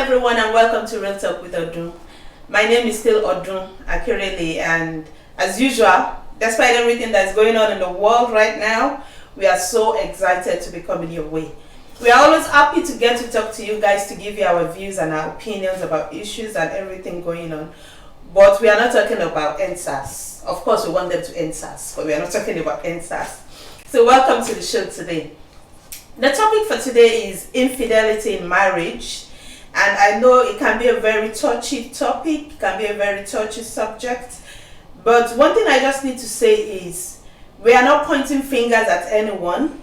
everyone, and welcome to Real Talk with Odun. My name is still Odun Akirele, and as usual, despite everything that's going on in the world right now, we are so excited to be coming your way. We are always happy to get to talk to you guys, to give you our views and our opinions about issues and everything going on. But we are not talking about NSAS. Of course, we want them to NSAS, but we are not talking about NSAS. So welcome to the show today. The topic for today is infidelity in marriage. And I know it can be a very touchy topic, it can be a very touchy subject. But one thing I just need to say is, we are not pointing fingers at anyone.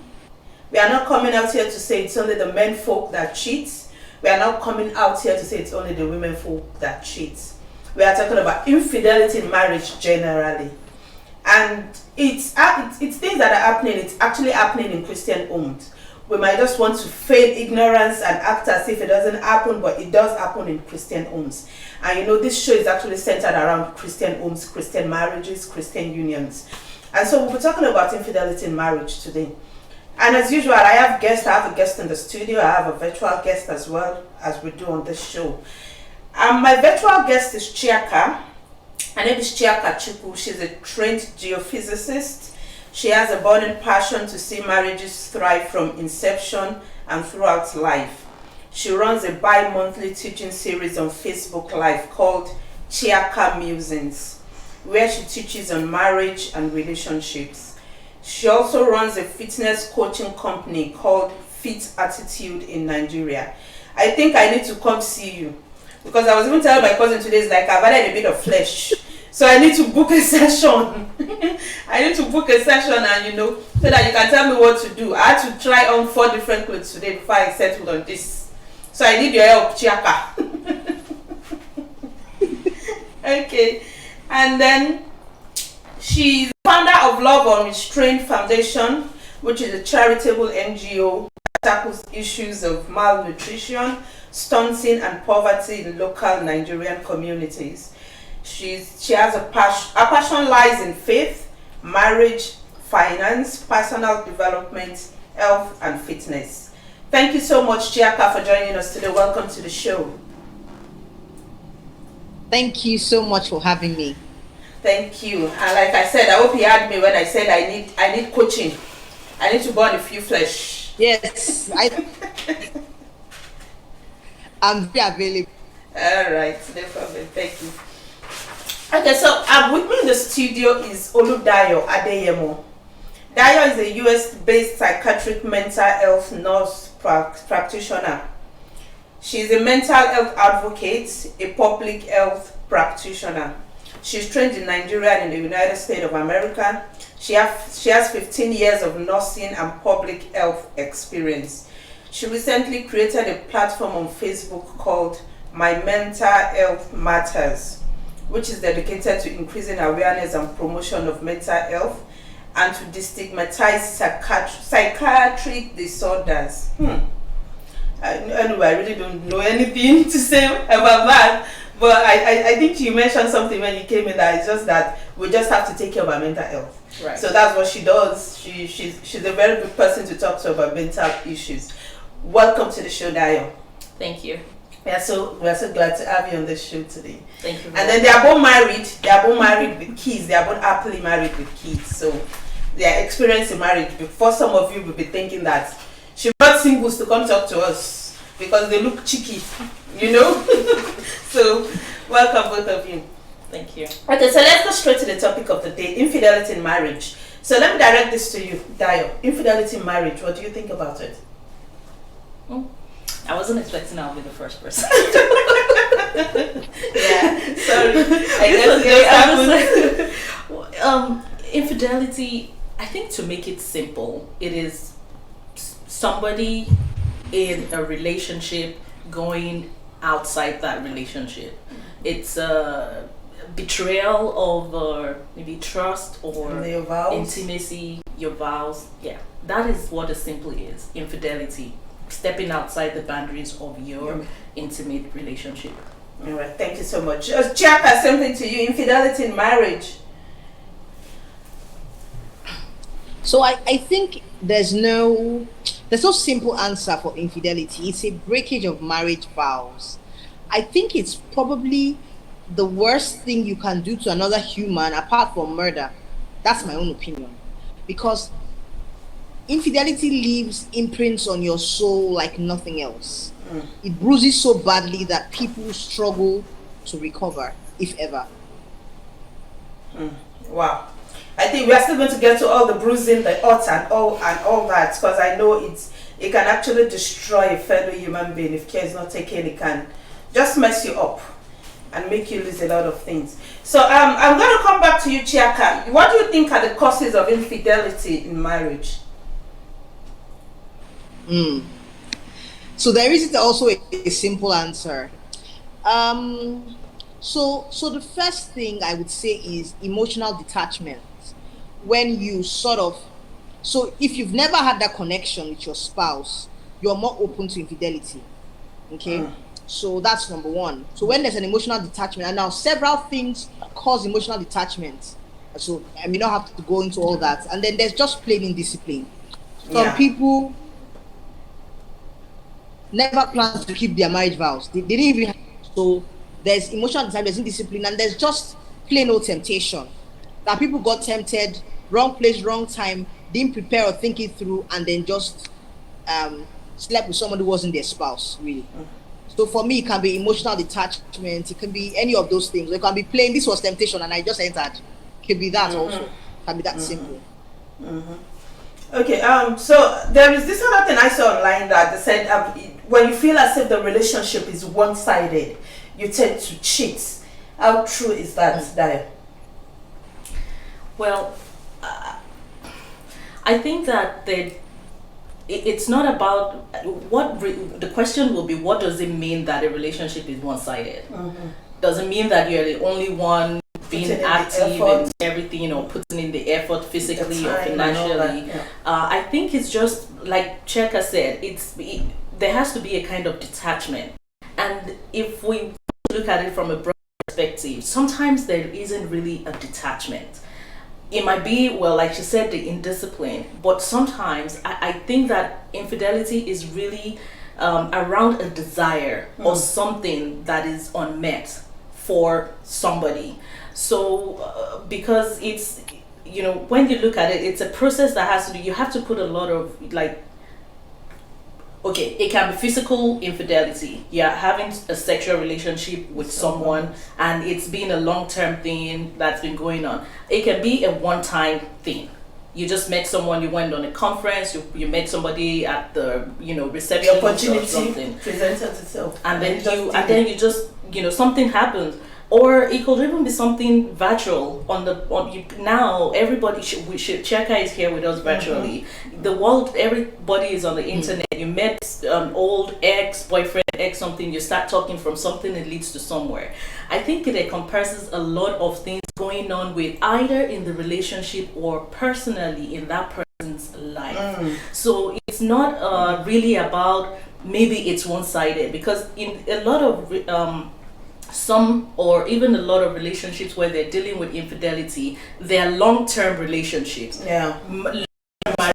We are not coming out here to say it's only the men folk that cheat. We are not coming out here to say it's only the women folk that cheat. We are talking about infidelity in marriage generally. And it's things that are happening, it's actually happening in Christian homes. We might just want to feign ignorance and act as if it doesn't happen, but it does happen in Christian homes. And you know, this show is actually centered around Christian homes, Christian marriages, Christian unions. And so we'll be talking about infidelity in marriage today. And as usual, I have a guest in the studio. I have a virtual guest as well, as we do on this show. My virtual guest is Chiaka. Her name is Chiaka Chukwu. She's a trained geophysicist. She has a burning passion to see marriages thrive from inception and throughout life. She runs a bi-monthly teaching series on Facebook Live called Chiaka Musings, where she teaches on marriage and relationships. She also runs a fitness coaching company called Fit Attitude in Nigeria. I think I need to come see you, because I was even telling my cousin today, it's like I've added a bit of flesh. So I need to book a session. I need to book a session, and so that you can tell me what to do. I had to try on 4 different clothes today before I settled on this. So I need your help, Chiaka. Okay. And then she's founder of Love Unrestrained Foundation, which is a charitable NGO that tackles issues of malnutrition, stunting, and poverty in local Nigerian communities. She has a passion. Her passion lies in faith, marriage, finance, personal development, health, and fitness. Thank you so much, Chiaka, for joining us today. Welcome to the show. Thank you so much for having me. Thank you. And like I said, I hope you had me when I said I need coaching. I need to burn a few flesh. Yes, I'm very available. All right, no problem. Thank you. Okay, so with me in the studio is Oludayo Adeyemo. Dayo is a US-based psychiatric mental health nurse practitioner. She is a mental health advocate, a public health practitioner. She's trained in Nigeria and in the United States of America. She has 15 years of nursing and public health experience. She recently created a platform on Facebook called My Mental Health Matters, which is dedicated to increasing awareness and promotion of mental health and to destigmatize psychiatric disorders. Anyway, I really don't know anything to say about that, but I think you mentioned something when you came in, that it's just that we just have to take care of our mental health. Right. So that's what she does. She's a very good person to talk to about mental issues. Welcome to the show, Dayo. Thank you. We are so glad to have you on this show today. Thank you. And then they are both married. They are both married with kids. They are both happily married with kids. So they are experiencing marriage. Before, some of you will be thinking that she brought singles to come talk to us because they look cheeky, So welcome, both of you. Thank you. Okay, so let's go straight to the topic of the day: infidelity in marriage. So let me direct this to you, Dayo. Infidelity in marriage. What do you think about it? I wasn't expecting I'll be the first person. Yeah, sorry. I guess infidelity, I think, to make it simple, it is somebody in a relationship going outside that relationship. It's a betrayal of maybe trust or your vows. Intimacy, your vows. Yeah, that is what it simply is. Infidelity. Stepping outside the boundaries of your intimate relationship. All right, thank you so much. Chiaka, something to you: infidelity in marriage. So I think there's no simple answer for infidelity. It's a breakage of marriage vows. I think it's probably the worst thing you can do to another human apart from murder. That's my own opinion. Because infidelity leaves imprints on your soul like nothing else. It bruises so badly that people struggle to recover, if ever. Wow. I think we are still going to get to all the bruising, the hurts, and all that, because I know it can actually destroy a fellow human being if care is not taken. It can just mess you up and make you lose a lot of things. So I'm going to come back to you, Chiaka. What do you think are the causes of infidelity in marriage? So there isn't also a simple answer. So the first thing I would say is emotional detachment. When you so if you've never had that connection with your spouse, you're more open to infidelity. Okay. So that's number one. So when there's an emotional detachment, and now several things cause emotional detachment. So I may not have to go into all that. And then there's just plain indiscipline. Some people never plan to keep their marriage vows. They didn't even have, so there's emotional desire, there's indiscipline, and there's just plain old temptation. That people got tempted, wrong place, wrong time, didn't prepare or think it through, and then just slept with someone who wasn't their spouse, really. So for me, it can be emotional detachment, it can be any of those things. It can be plain, this was temptation and I just entered. It can be that also. It can be that simple. Okay, so there is this other thing I saw online that they said when you feel as if the relationship is one-sided, you tend to cheat. How true is that, Daya? Well, I think that it's not about the question will be, what does it mean that a relationship is one-sided? Does it mean that you're the only one being active in everything, putting in the effort physically or financially? I think it's just like Cheka said, there has to be a kind of detachment. And if we look at it from a broad perspective, sometimes there isn't really a detachment. It might be, well, like she said, the indiscipline, but sometimes I think that infidelity is really around a desire or something that is unmet for somebody. So because it's, when you look at it, it's a process that has to do, you have to put a lot of okay, it can be physical infidelity. Yeah, having a sexual relationship with someone and it's been a long-term thing that's been going on. It can be a one-time thing. You just met someone, you went on a conference, you met somebody at the reception, the opportunity or something presented itself, and then you just something happens. Or it could even be something virtual now everybody Cheka is here with us virtually. The world, everybody is on the internet. You met an old ex-boyfriend, something, you start talking from something, it leads to somewhere. I think it encompasses a lot of things going on with either in the relationship or personally in that person's life. So it's not really about maybe it's one-sided, because in a lot of some or even a lot of relationships where they're dealing with infidelity, they're long-term relationships.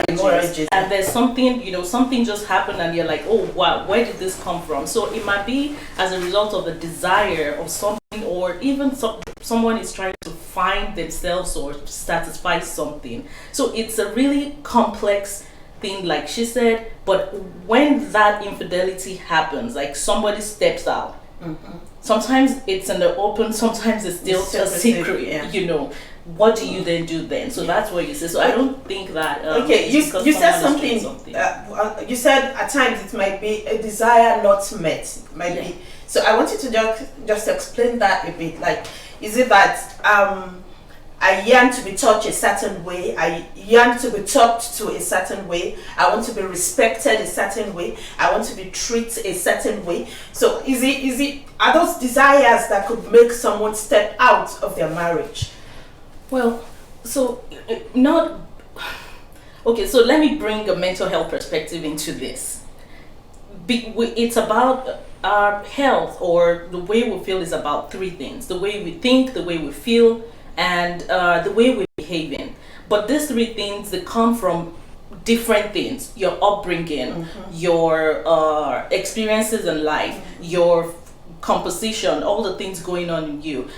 Marriages. And there's something, something just happened and you're like, oh wow, where did this come from? So it might be as a result of a desire of something, or even someone is trying to find themselves or satisfy something. So it's a really complex thing, like she said. But when that infidelity happens, like somebody steps out, sometimes it's in the open, sometimes it's still a secret. What do you then do then? So that's what you say. So I don't think that you said something. You said at times it might be a desire not met. Might be. So I want you to just explain that a bit. Like, is it that I yearn to be touched a certain way, I yearn to be talked to a certain way, I want to be respected a certain way, I want to be treated a certain way? So are those desires that could make someone step out of their marriage? Well, so not okay. So let me bring a mental health perspective into this. It's about our health, or the way we feel is about three things: the way we think, the way we feel, and the way we're behaving. But these three things, they come from different things: your upbringing, your experiences in life, your composition, all the things going on in you.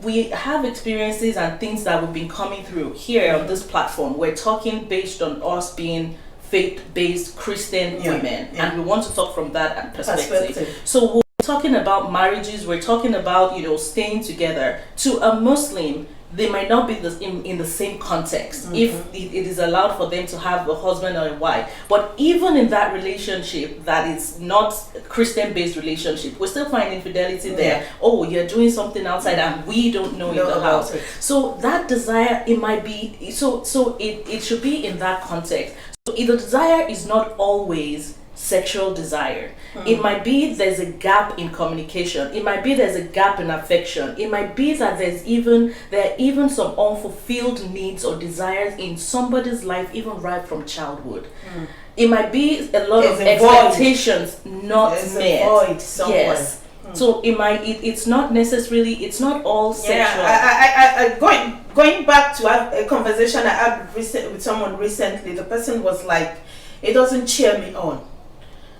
We have experiences and things that we've been coming through here on this platform. We're talking based on us being faith-based Christian women, and we want to talk from that perspective. So we're talking about marriages, we're talking about, you know, staying together. To a Muslim, they might not be in the same context if it is allowed for them to have a husband or a wife. But even in that relationship that is not Christian-based relationship, we still find infidelity there. Oh, you're doing something outside and we don't know in the house. So that desire, it might be, so it should be in that context. So the desire is not always sexual desire. It might be there's a gap in communication. It might be there's a gap in affection. It might be that there are even some unfulfilled needs or desires in somebody's life, even right from childhood. It might be a lot of expectations not met. Yes. So it's not necessarily, it's not all sexual. I going back to a conversation I had with someone recently. The person was like, it doesn't cheer me on.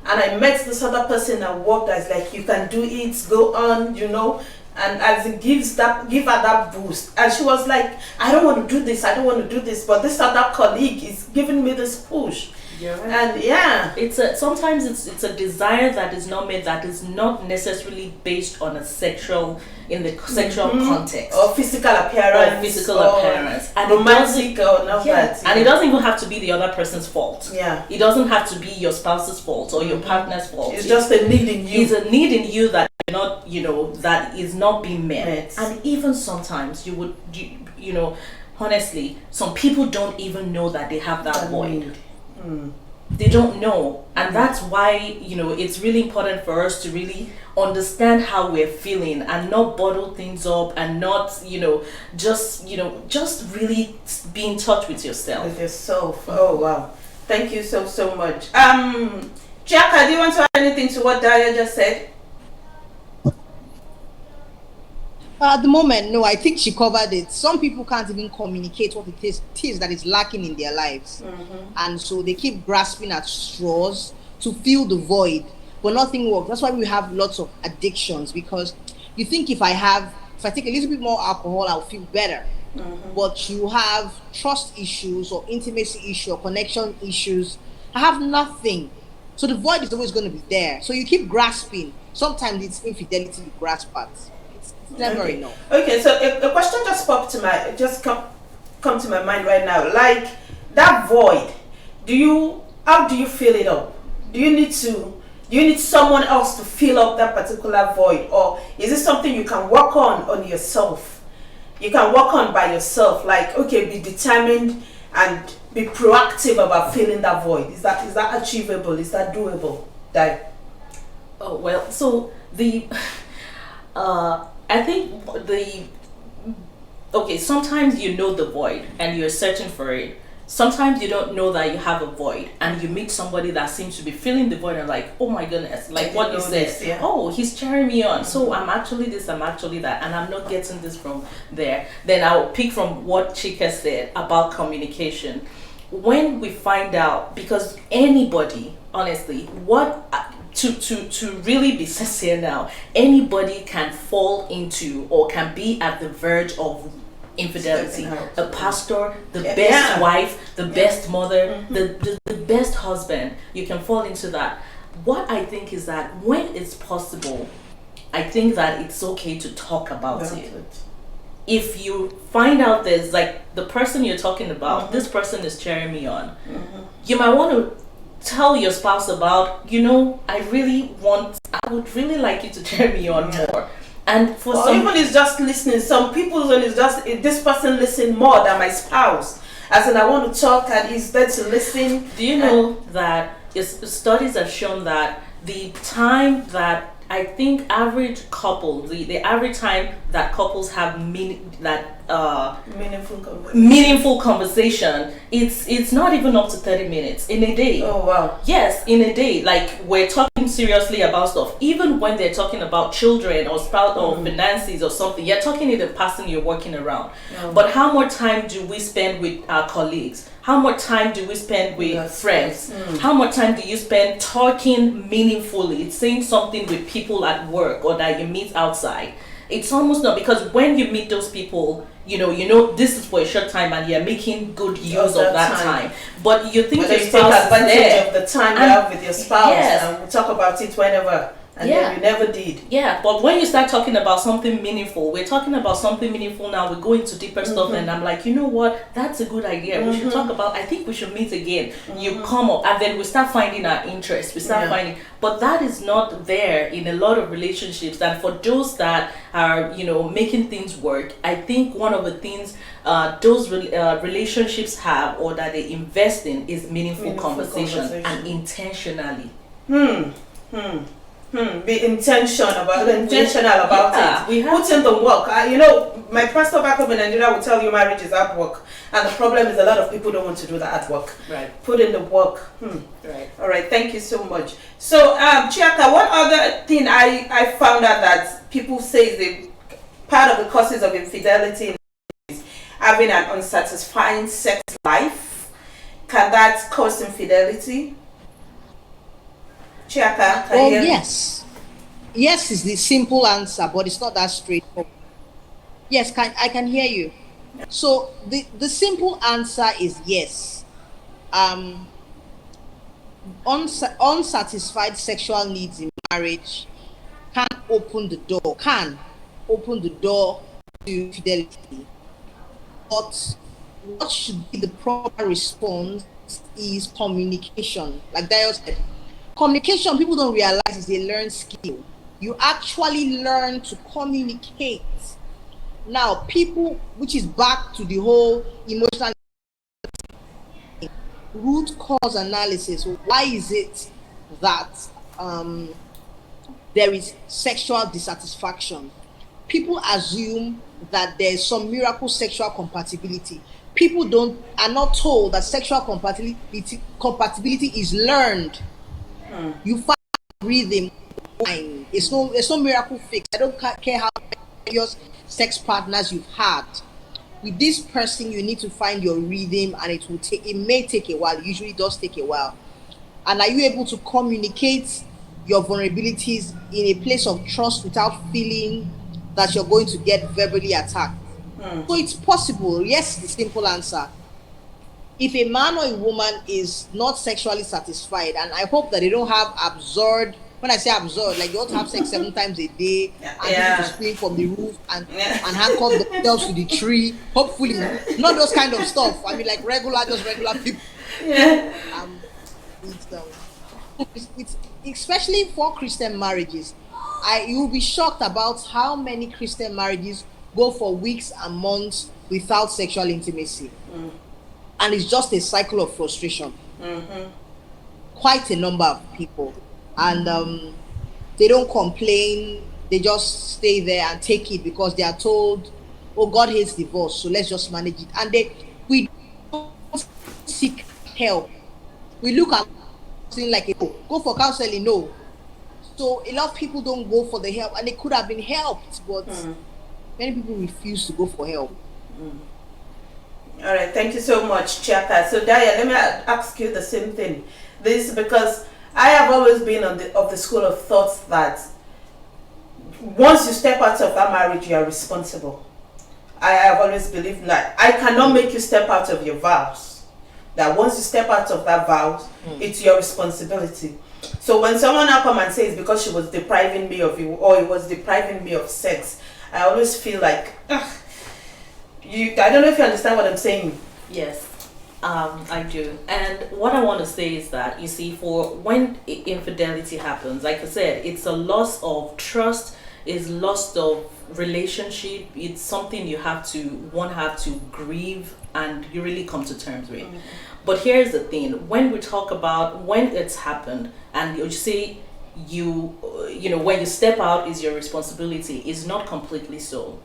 And I met this other person at work that's like, you can do it, go on, you know. And as it give her that boost. And she was like, I don't want to do this, but this other colleague is giving me this push. You're right. And sometimes it's a desire that is not made, that is not necessarily based on a sexual context or physical appearance, and romantic or not that. And it doesn't even have to be the other person's fault. It doesn't have to be your spouse's fault or your partner's fault. It's just a need in you. It's a need in you that not, you know, that is not being met. And even sometimes you know, honestly, some people don't even know that they have that void. They don't know, and that's why, you know, it's really important for us to really understand how we're feeling and not bottle things up, and not, you know, just really be in touch with yourself. Oh wow, thank you so much. Jacka, do you want to add anything to what Daria just said? At the moment, no, I think she covered it. Some people can't even communicate what it is that is lacking in their lives. And so they keep grasping at straws to fill the void, but nothing works. That's why we have lots of addictions, because you think if I take a little bit more alcohol, I'll feel better. But you have trust issues or intimacy issues or connection issues. I have nothing. So the void is always going to be there. So you keep grasping. Sometimes it's infidelity you grasp at. Never enough. Okay, so a question just popped to come to my mind right now. Like that void, how do you fill it up? Do you need someone else to fill up that particular void, or is it something you can work on yourself? You can work on by yourself. Like, okay, be determined and be proactive about filling that void. Is that achievable? Is that doable? Oh well, so I think sometimes you know the void and you're searching for it. Sometimes you don't know that you have a void, and you meet somebody that seems to be filling the void and like, oh my goodness, like what you said. Oh, he's cheering me on. So I'm actually this, I'm actually that, and I'm not getting this from there. Then I'll pick from what Chika said about communication. When we find out, because anybody, honestly, to really be sincere now, anybody can fall into or can be at the verge of infidelity. A pastor, the best wife, the best mother, the best husband, you can fall into that. What I think is that when it's possible, I think that it's okay to talk about it. If you find out there's like the person you're talking about, this person is cheering me on, you might want to tell your spouse about, you know, I would really like you to cheer me on more. And for some, even it's just listening. Some people, when it's just this person listen more than my spouse. As in, I want to talk and he's there to listen. Do you know that studies have shown that the time that I think average couple, the average time that couples have meaningful conversation, it's not even up to 30 minutes in a day. Oh wow. Yes, in a day. Like we're talking seriously about stuff, even when they're talking about children or spouse or finances or something, you're talking to the person you're working around. But how much time do we spend with our colleagues? How much time do we spend with friends? How much time do you spend talking meaningfully, saying something with people at work or that you meet outside? It's almost not, because when you meet those people, you know this is for a short time and you're making good use of that time. But you think your take spouse is advantage there. of the time you have with your spouse, and we talk about it whenever. And then you never did. Yeah, but when you start talking about something meaningful, we're talking about something meaningful now, we go into deeper stuff, and I'm like, you know what, that's a good idea. We should talk about, I think we should meet again. You come up, and then we start finding our interest. We start finding, but that is not there in a lot of relationships. And for those that are, making things work, I think one of the things those relationships have, or that they invest in, is meaningful conversation and intentionally. Be intentional about it. We put in the work. My pastor back home in Nigeria will tell you marriage is hard work, and the problem is a lot of people don't want to do the hard work. Right. Put in the work. Right. All right. Thank you so much. So, Chiaka, one other thing I found out that people say is the part of the causes of infidelity is having an unsatisfying sex life. Can that cause infidelity? Chiaka, can you hear me? Yes. Yes is the simple answer, but it's not that straightforward. Yes, I can hear you. So the simple answer is yes. Unsatisfied sexual needs in marriage can open the door to infidelity. But what should be the proper response is communication. Like Dio said, communication, people don't realize, is a learned skill. You actually learn to communicate. Now, people, which is back to the whole emotional root cause analysis. Why is it that there is sexual dissatisfaction? People assume that there's some miracle sexual compatibility. People are not told that sexual compatibility is learned. You find rhythm. It's no miracle fix. I don't care how many sex partners you've had. With this person, you need to find your rhythm, and it may take a while. It usually does take a while. And are you able to communicate your vulnerabilities in a place of trust without feeling that you're going to get verbally attacked? So it's possible. Yes, the simple answer. If a man or a woman is not sexually satisfied, and I hope that they don't have absurd, when I say absurd, like they don't have sex 7 times a day, and people to scream from the roof and handcuff themselves to the tree, hopefully, not those kind of stuff. I mean, like regular people. It's especially for Christian marriages. You'll be shocked about how many Christian marriages go for weeks and months without sexual intimacy. And it's just a cycle of frustration. Quite a number of people. And they don't complain, they just stay there and take it because they are told, oh, God hates divorce, so let's just manage it. And we don't seek help. We look at something like, go for counseling, no. So a lot of people don't go for the help, and they could have been helped, but many people refuse to go for help. All right, thank you so much, Chiaka. So Daya, let me ask you the same thing. This is because I have always been of the school of thought that once you step out of that marriage, you are responsible. I have always believed that I cannot make you step out of your vows. That once you step out of that vows, it's your responsibility. So when someone now come and says because she was depriving me of you, or it was depriving me of sex, I always feel like, I don't know if you understand what I'm saying. Yes, I do. And what I want to say is that, you see, for when infidelity happens, like I said, it's a loss of trust, it's loss of relationship. It's something one have to grieve and you really come to terms with. But here's the thing: when we talk about when it's happened, and you say when you step out is your responsibility, is not completely so.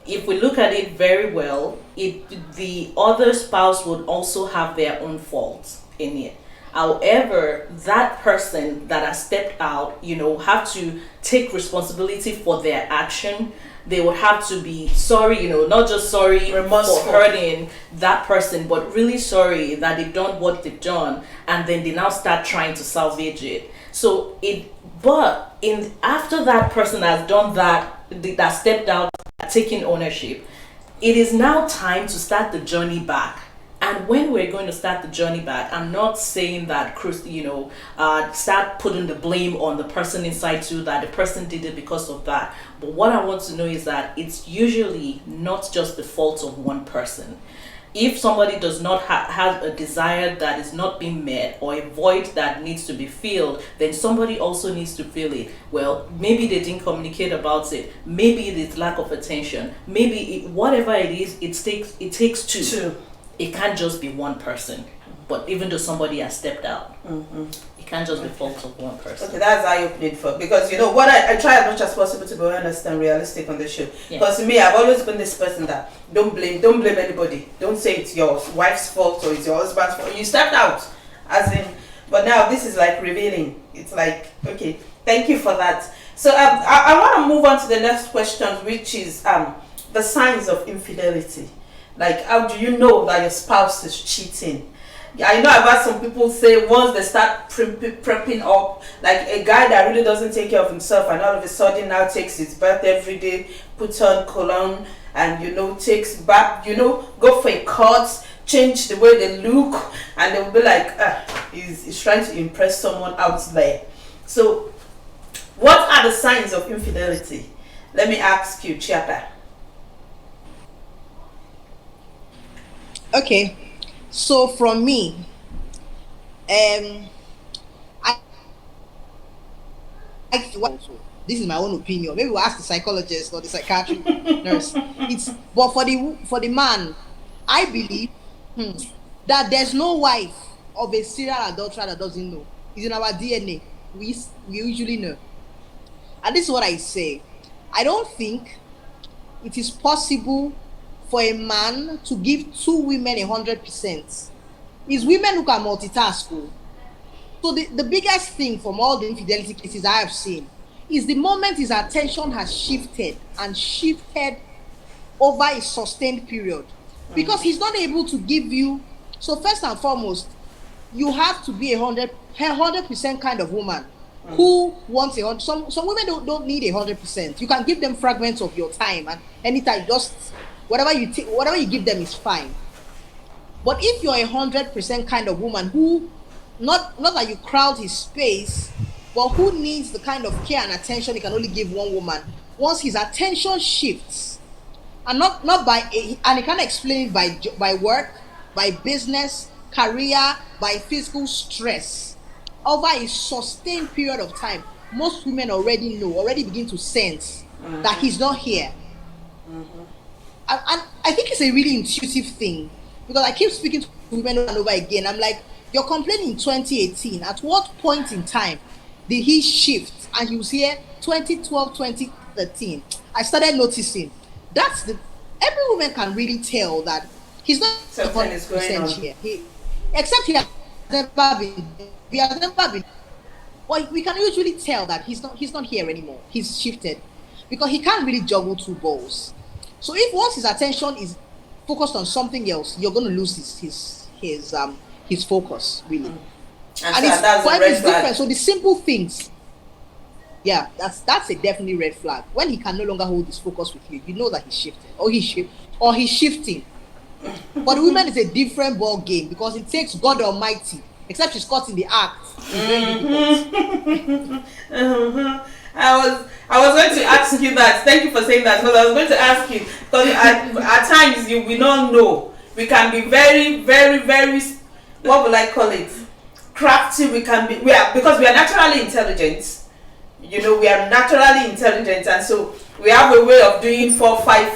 If we look at it very well, the other spouse would also have their own faults in it. However, that person that has stepped out, have to take responsibility for their action. They would have to be sorry, not just sorry Remorseful. for hurting that person, but really sorry that they've done what they've done, and then they now start trying to salvage it. So after that person has done that stepped out, taking ownership, it is now time to start the journey back. And when we're going to start the journey back, I'm not saying that start putting the blame on the person inside too, that the person did it because of that. But what I want to know is that it's usually not just the fault of one person. If somebody does not have a desire that is not being met, or a void that needs to be filled, then somebody also needs to fill it. Well, maybe they didn't communicate about it. Maybe it is lack of attention. Maybe whatever it is, it takes two. It can't just be one person. But even though somebody has stepped out, it can't just be fault of one person. Okay, that's eye-opening for, because what I try as much as possible to be honest and realistic on the show. Because to me, I've always been this person that don't blame anybody. Don't say it's your wife's fault or it's your husband's fault. You stepped out, but now this is like revealing. It's like, okay, thank you for that. So I want to move on to the next question, which is the signs of infidelity. Like, how do you know that your spouse is cheating? I know I've had some people say once they start prepping up, like a guy that really doesn't take care of himself and all of a sudden now takes his bath every day, puts on cologne and takes bath, go for a cut, change the way they look, and they'll be like, he's trying to impress someone out there. So what are the signs of infidelity? Let me ask you, Chiapa. Okay, so from me, I this is my own opinion. Maybe we'll ask the psychologist or the psychiatric nurse. But for the man, I believe that there's no wife of a serial adulterer that doesn't know. It's in our DNA. We usually know. And this is what I say. I don't think it is possible for a man to give two women 100%. It's women who can multitask. So the biggest thing from all the infidelity cases I have seen is the moment his attention has shifted over a sustained period, because he's not able to give you. So first and foremost, you have to be a 100% kind of woman who wants 100. Some women don't need 100%. You can give them fragments of your time, and anytime, just whatever you give them is fine. But if you're a 100% kind of woman who, not that you crowd his space, but who needs the kind of care and attention he can only give one woman, once his attention shifts, and and he can't explain it by work, by business, career, by physical stress, over a sustained period of time, most women already begin to sense that he's not here. And I think it's a really intuitive thing, because I keep speaking to women over and over again. I'm like, you're complaining in 2018. At what point in time did he shift? And he was here 2012, 2013. I started noticing every woman can really tell that he's not 100% here. Except he has never been. Well, we can usually tell that he's not here anymore. He's shifted, because he can't really juggle two balls. So if once his attention is focused on something else, you're going to lose his focus, really. And it's different. So the simple things, that's a definitely red flag. When he can no longer hold his focus with you, you know that he's shifted, or he's shifting. But the woman is a different ball game, because it takes God Almighty, except she's caught in the act. It's very difficult. I was going to ask you that. Thank you for saying that, because I was going to ask you, because at times we don't know. We can be very, very, very, what will I call it? Crafty. Because we are naturally intelligent. We are naturally intelligent, and so we have a way of doing 4, 5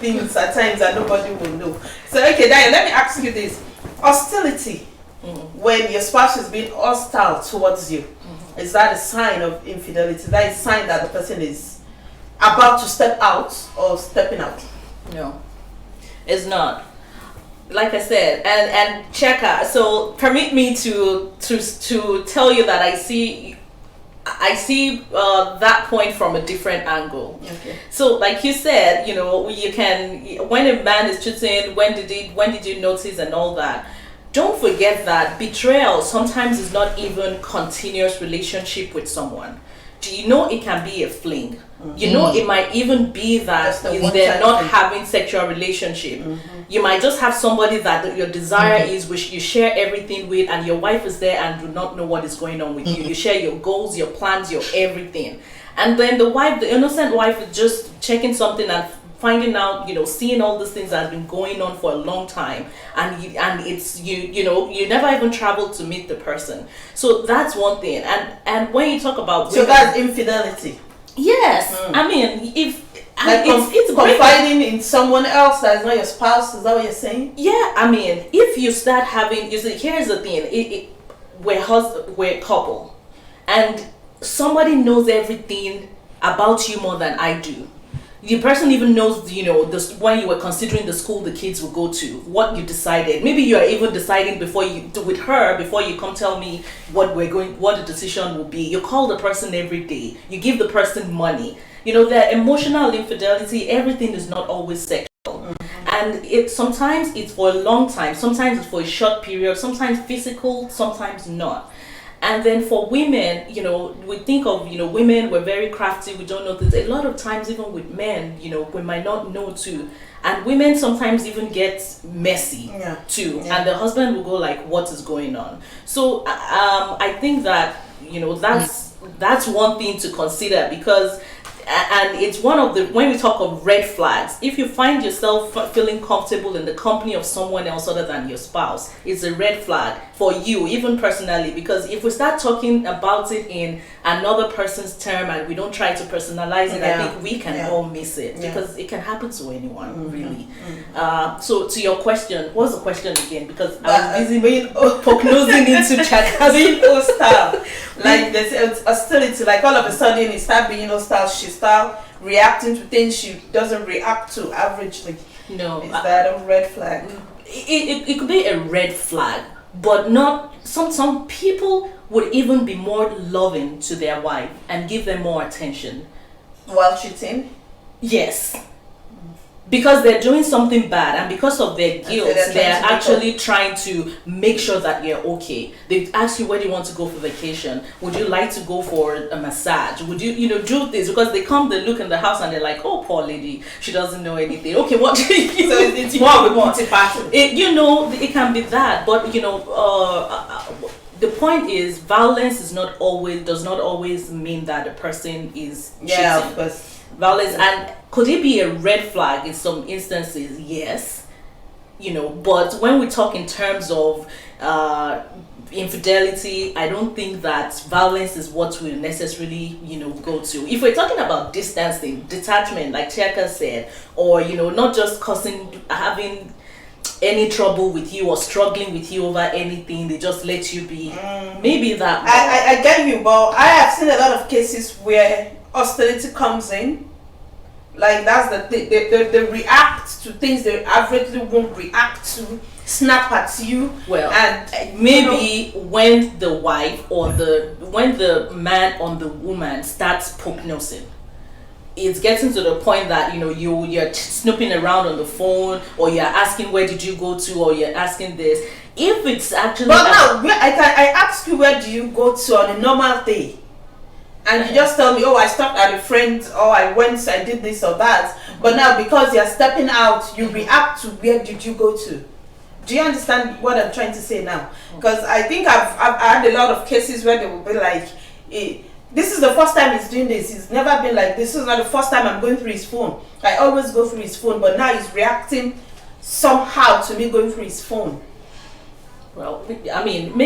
things at times that nobody will know. So okay, Daya, let me ask you this: hostility. When your spouse is being hostile towards you, is that a sign of infidelity? That is a sign that the person is about to step out or stepping out? No, it's not. like I said, and checker. So permit me to tell you that I see that point from a different angle. Okay. So, like you said, you can, when a man is cheating, when did you notice and all that. Don't forget that betrayal sometimes is not even continuous relationship with someone. Do you know it can be a fling? It might even be that they're not having sexual relationship. You might just have somebody that your desire is, which you share everything with, and your wife is there and do not know what is going on with you. You share your goals, your plans, your everything. And then the innocent wife is just checking something and finding out, seeing all these things that have been going on for a long time, and it's you never even traveled to meet the person. So that's one thing. And when you talk about so that's infidelity. Yes, I mean, if like it's confiding in someone else that is not your spouse, is that what you're saying? Yeah, I mean, if you start having, you see, here's the thing: we're a couple, and somebody knows everything about you more than I do. The person even knows, this, when you were considering the school the kids will go to, what you decided. Maybe you are even deciding before you come tell me what the decision will be. You call the person every day. You give the person money. The emotional infidelity, everything is not always sexual. And sometimes it's for a long time, sometimes it's for a short period, sometimes physical, sometimes not. And then for women, we think of, women, we're very crafty, we don't know this. A lot of times, even with men, we might not know too. And women sometimes even get messy too. Yeah. And the husband will go like, what is going on? So I think that, that's one thing to consider, because and it's one of the, when we talk of red flags, if you find yourself feeling comfortable in the company of someone else other than your spouse, it's a red flag for you, even personally. Because if we start talking about it in another person's term and we don't try to personalize it, I think we can all miss it, because it can happen to anyone, really. So to your question, what's the question again? Because I was busy being poke nosing into chat, being hostile. Like there's hostility, like all of a sudden you start being hostile, she start reacting to things she doesn't react to averagely. No. Is that a red flag? It could be a red flag, but not, some people would even be more loving to their wife and give them more attention. While cheating? Yes. Because they're doing something bad, and because of their guilt, they're actually trying to make sure that you're okay. They ask you, where do you want to go for vacation? Would you like to go for a massage? Would you, do this? Because they look in the house and they're like, oh, poor lady, she doesn't know anything. Okay, what? So it's more with what? It can be that, but the point is, violence does not always mean that the person is cheating. Yeah, of course. Violence, and could it be a red flag in some instances? Yes, but when we talk in terms of infidelity, I don't think that violence is what we necessarily go to. If we're talking about distancing, detachment, like Chiaka said, or not just having any trouble with you or struggling with you over anything, they just let you be. Maybe that. I get you, but I have seen a lot of cases where hostility comes in, like that's the thing. They react to things they averagely won't react to, snap at you. Well, and maybe when the wife or when the man on the woman starts poke nosing, it's getting to the point that you're snooping around on the phone, or you're asking where did you go to, or you're asking this. If it's actually, but now I ask you, where do you go to on a normal day? And you just tell me, oh, I stopped at a friend, or I did this or that. But now, because you're stepping out, you react to, where did you go to? Do you understand what I'm trying to say now? Because I think I've had a lot of cases where they will be like, this is the first time he's doing this. He's never been like this. This is not the first time I'm going through his phone. I always go through his phone, but now he's reacting somehow to me going through his phone. Well, I mean,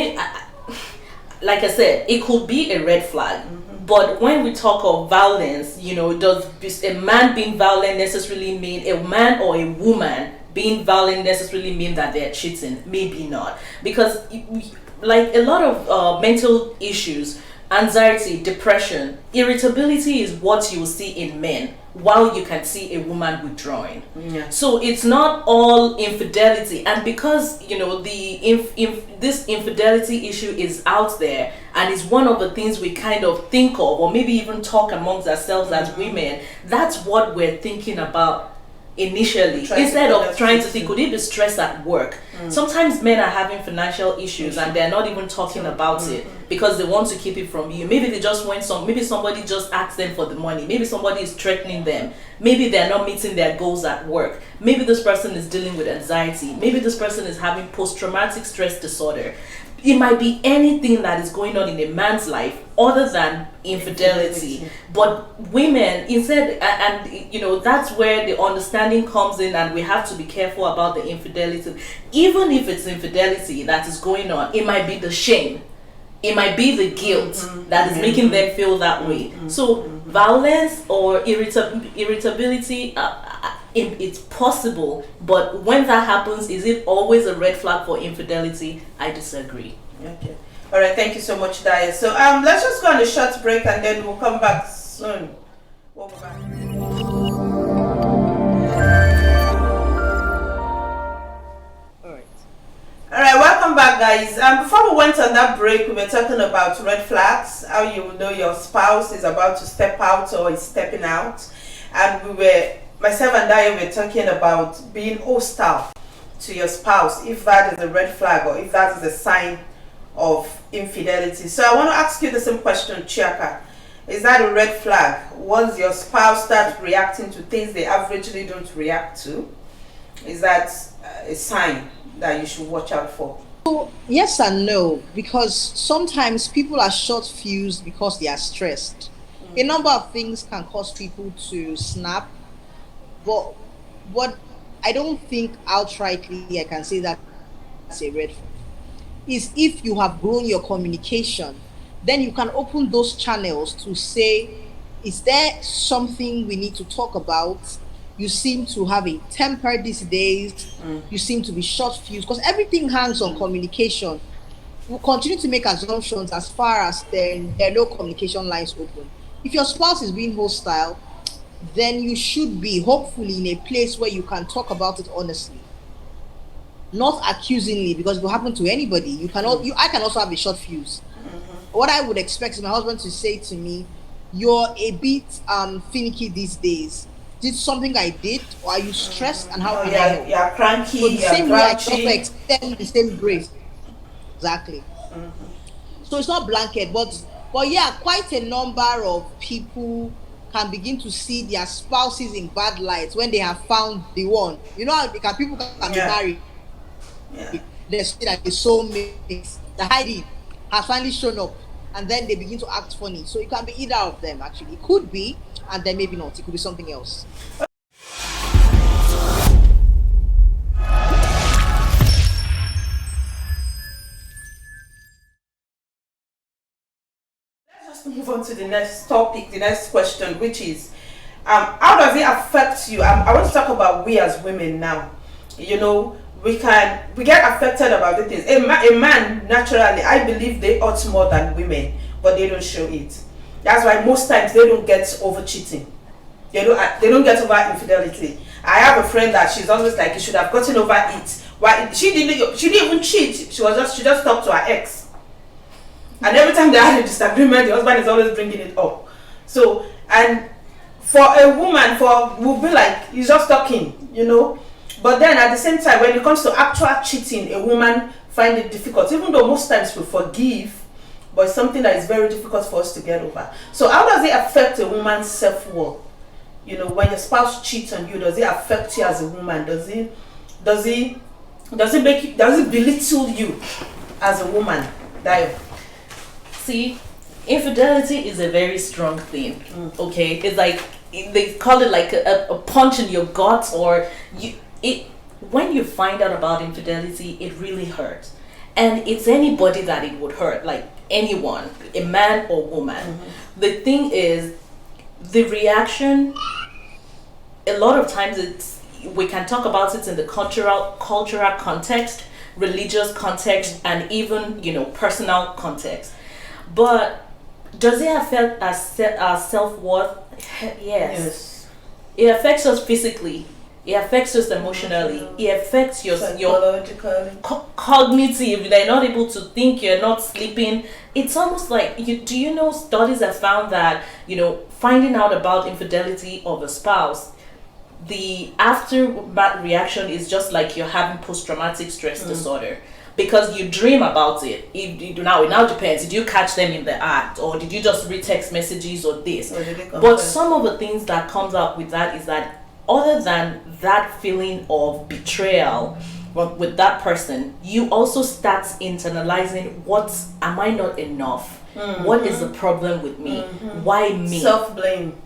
like I said, it could be a red flag. But when we talk of violence, does a man being violent necessarily mean, a man or a woman being violent necessarily mean that they're cheating? Maybe not. Because like a lot of mental issues, Anxiety, depression, irritability is what you will see in men, while you can see a woman withdrawing. Yeah. So it's not all infidelity, and because this infidelity issue is out there and is one of the things we kind of think of, or maybe even talk amongst ourselves as women, that's what we're thinking about initially, instead of trying to think, could it be stress at work? Sometimes men are having financial issues and they're not even talking about it because they want to keep it from you. Maybe they just want maybe somebody just asked them for the money, maybe somebody is threatening them, maybe they're not meeting their goals at work, maybe this person is dealing with anxiety, maybe this person is having post-traumatic stress disorder. It might be anything that is going on in a man's life other than infidelity. But women, instead, and that's where the understanding comes in, and we have to be careful about the infidelity. Even if it's infidelity that is going on, it might be the shame, it might be the guilt that is making them feel that way. So violence or irritability, it's possible, but when that happens, is it always a red flag for infidelity? I disagree. Okay. All right. Thank you so much, Daya. So let's just go on a short break and then we'll come back soon. We'll be back. All right, welcome back, guys. Before we went on that break, we were talking about red flags, how you will know your spouse is about to step out or is stepping out, and myself and Daya were talking about being hostile to your spouse, if that is a red flag or if that is a sign of infidelity. So I want to ask you the same question, Chiaka. Is that a red flag? Once your spouse starts reacting to things they averagely don't react to, is that a sign that you should watch out for? So, yes and no, because sometimes people are short-fused because they are stressed. A number of things can cause people to snap, but what I don't think outrightly I can say that's a red flag is if you have grown your communication, then you can open those channels to say, is there something we need to talk about? You seem to have a temper these days. You seem to be short-fused, because everything hangs on communication. We'll continue to make assumptions as far as there are no communication lines open. If your spouse is being hostile, then you should be hopefully in a place where you can talk about it honestly, not accusingly, because it will happen to anybody. I can also have a short fuse. What I would expect is my husband to say to me, you're a bit finicky these days. Did something I did, or are you stressed, and how can I help? You're cranky, So the you're same way I grouchy. also extend the same grace. Exactly. So it's not blanket, but yeah, quite a number of people can begin to see their spouses in bad lights when they have found the one. You know how people can be married. Yeah. They say that the soulmate, the hiding, has finally shown up, and then they begin to act funny. So it can be either of them, actually. It could be, and then maybe not. It could be something else. Let's move on to the next topic, the next question, which is how does it affect you? I want to talk about we as women now. We get affected about the things. A man naturally, I believe they ought more than women, but they don't show it. That's why most times they don't get over cheating. They don't get over infidelity. I have a friend that she's always like, you should have gotten over it. Why she didn't even cheat. She just talked to her ex. And every time they had a disagreement, the husband is always bringing it up. So, and for a woman, we'll be like, he's just talking, But then at the same time, when it comes to actual cheating, a woman finds it difficult, even though most times we forgive, but it's something that is very difficult for us to get over. So how does it affect a woman's self-worth? When your spouse cheats on you, does it affect you as a woman? Does it belittle you as a woman? Dio? See, infidelity is a very strong thing. Okay, it's like they call it like a punch in your gut, or when you find out about infidelity, it really hurts, and it's anybody that it would hurt, like anyone, a man or woman. The thing is, the reaction, a lot of times we can talk about it in the cultural context, religious context, and even personal context. But Does it affect our self-worth? Yes. Yes. It affects us physically. It affects us emotionally. It affects your Psychologically. cognitive. They're not able to think. You're not sleeping. It's almost like do you know studies have found that finding out about infidelity of a spouse, the aftermath reaction is just like you're having post-traumatic stress disorder, because you dream about it. It now depends. Did you catch them in the act, or did you just read text messages or this? But some of the things that comes up with that is that, other than that feeling of betrayal with that person, you also start internalizing, am I not enough? What is the problem with me? Why me? Self-blame.